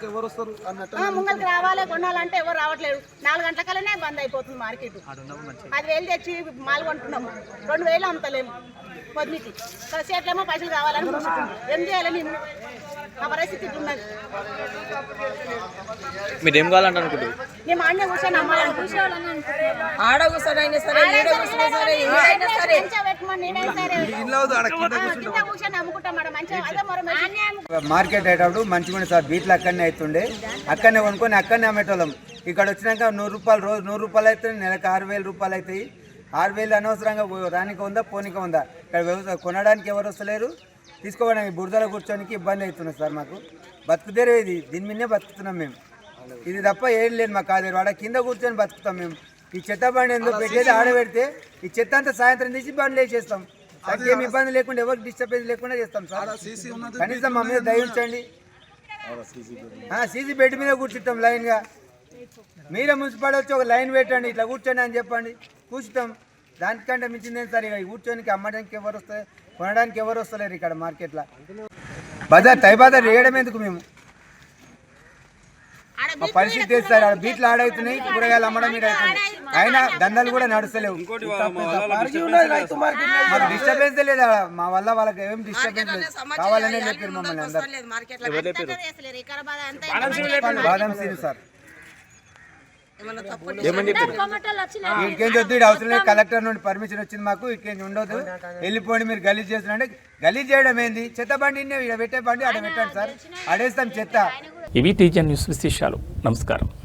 ముంగల్కి రావాలి కొనాలంటే ఎవరు రావట్లేదు. 4 గంటలకల్లనే బంద్ అయిపోతుంది మార్కెట్. 10,000 తెచ్చి మాలు కొంటున్నాము, 2,000 అమ్ముతలేము పొద్దుకి. చేట్లేమో పైసలు కావాలని కూర్చుంటుంది. ఏం చేయాలి నేను? ఆ పరిస్థితి ఇట్లున్నది. మీరేం కావాలంటే అనుకుంటారు? మేము ఆడనే కూర్చొని అమ్మాలని కూర్చోవాలని ఆడ కూర్చోనైనా సరే, మార్కెట్ అయ్యేటప్పుడు మంచిగా సార్, బీట్లు అక్కడనే అవుతుండే, అక్కడనే కొనుక్కొని అక్కడనే అమ్మేటోళ్ళం. ఇక్కడ వచ్చినాక 100 రూపాయలు రోజు 100 రూపాయలు అయితే నెలకు 6,000 రూపాయలు అవుతాయి. 6,000 అనవసరంగా రానికి ఉందా పోనీకి ఉందా? ఇక్కడ వ్యవసాయం కొనడానికి ఎవరు వస్తలేరు, తీసుకోవడానికి బురదలో కూర్చోడానికి ఇబ్బంది అవుతుంది సార్. మాకు బతుకుదేరే ఇది, దీని మీదనే బతుకుతున్నాం మేము. ఇది తప్ప ఏం లేదు మాకు. కాదు వాడ కింద కూర్చొని బతుకుతాం మేము. ఈ చెత్త బండి ఎందుకు పెట్టేది ఆడబెడితే ఈ చెత్త అంతా సాయంత్రం తీసి బండ్లు వేసేస్తాం. ఏమి ఇబ్బంది లేకుండా, ఎవరికి డిస్టర్బెన్స్ లేకుండా చేస్తాం సార్. కనీసం మా మీద దయ ఉంచండి. సీసీ బెడ్ మీద కూర్చుంటాం లైన్గా. మీరే మున్సిపాలిటీ వచ్చి ఒక లైన్ పెట్టండి, ఇట్లా కూర్చోండి అని చెప్పండి, కూర్చుంటాం. దానికంటే మించింది సార్. ఇక కూర్చోనికి అమ్మడానికి ఎవరు వస్తారు, కొనడానికి ఎవరు వస్తలేరు ఇక్కడ మార్కెట్లో. బజార్ బజార్ వేయడం ఎందుకు? మేము మా పరిస్థితి సార్, బీట్లు ఆడవుతున్నాయి, కూరగాయలు అమ్మడం మీద అవుతుంది. అయినా దందాలు కూడా నడుస్తలేవు. మాకు డిస్టర్బెన్స్ లేదా మా వల్ల, వాళ్ళకి ఏం డిస్టర్బెన్స్ లేదు. కావాలనే చెప్పారు మమ్మల్ని అందరూ. బాదం సీన్ సార్. ఇంకేం వద్దు, అవసరం లేదు. కలెక్టర్ నుండి పర్మిషన్ వచ్చింది మాకు, ఇంకేం ఉండదు, వెళ్ళిపోండి మీరు గలీజ్ చేస్తున్నారంటే. గలీజ్ చేయడం ఏంది? చెత్త బండి ఇక్కడ పెట్టే బండి ఆడ పెట్టండి సార్, ఆడేస్తాం చెత్త. ఇవి టీజన్ న్యూస్ విశేషాలు. నమస్కారం.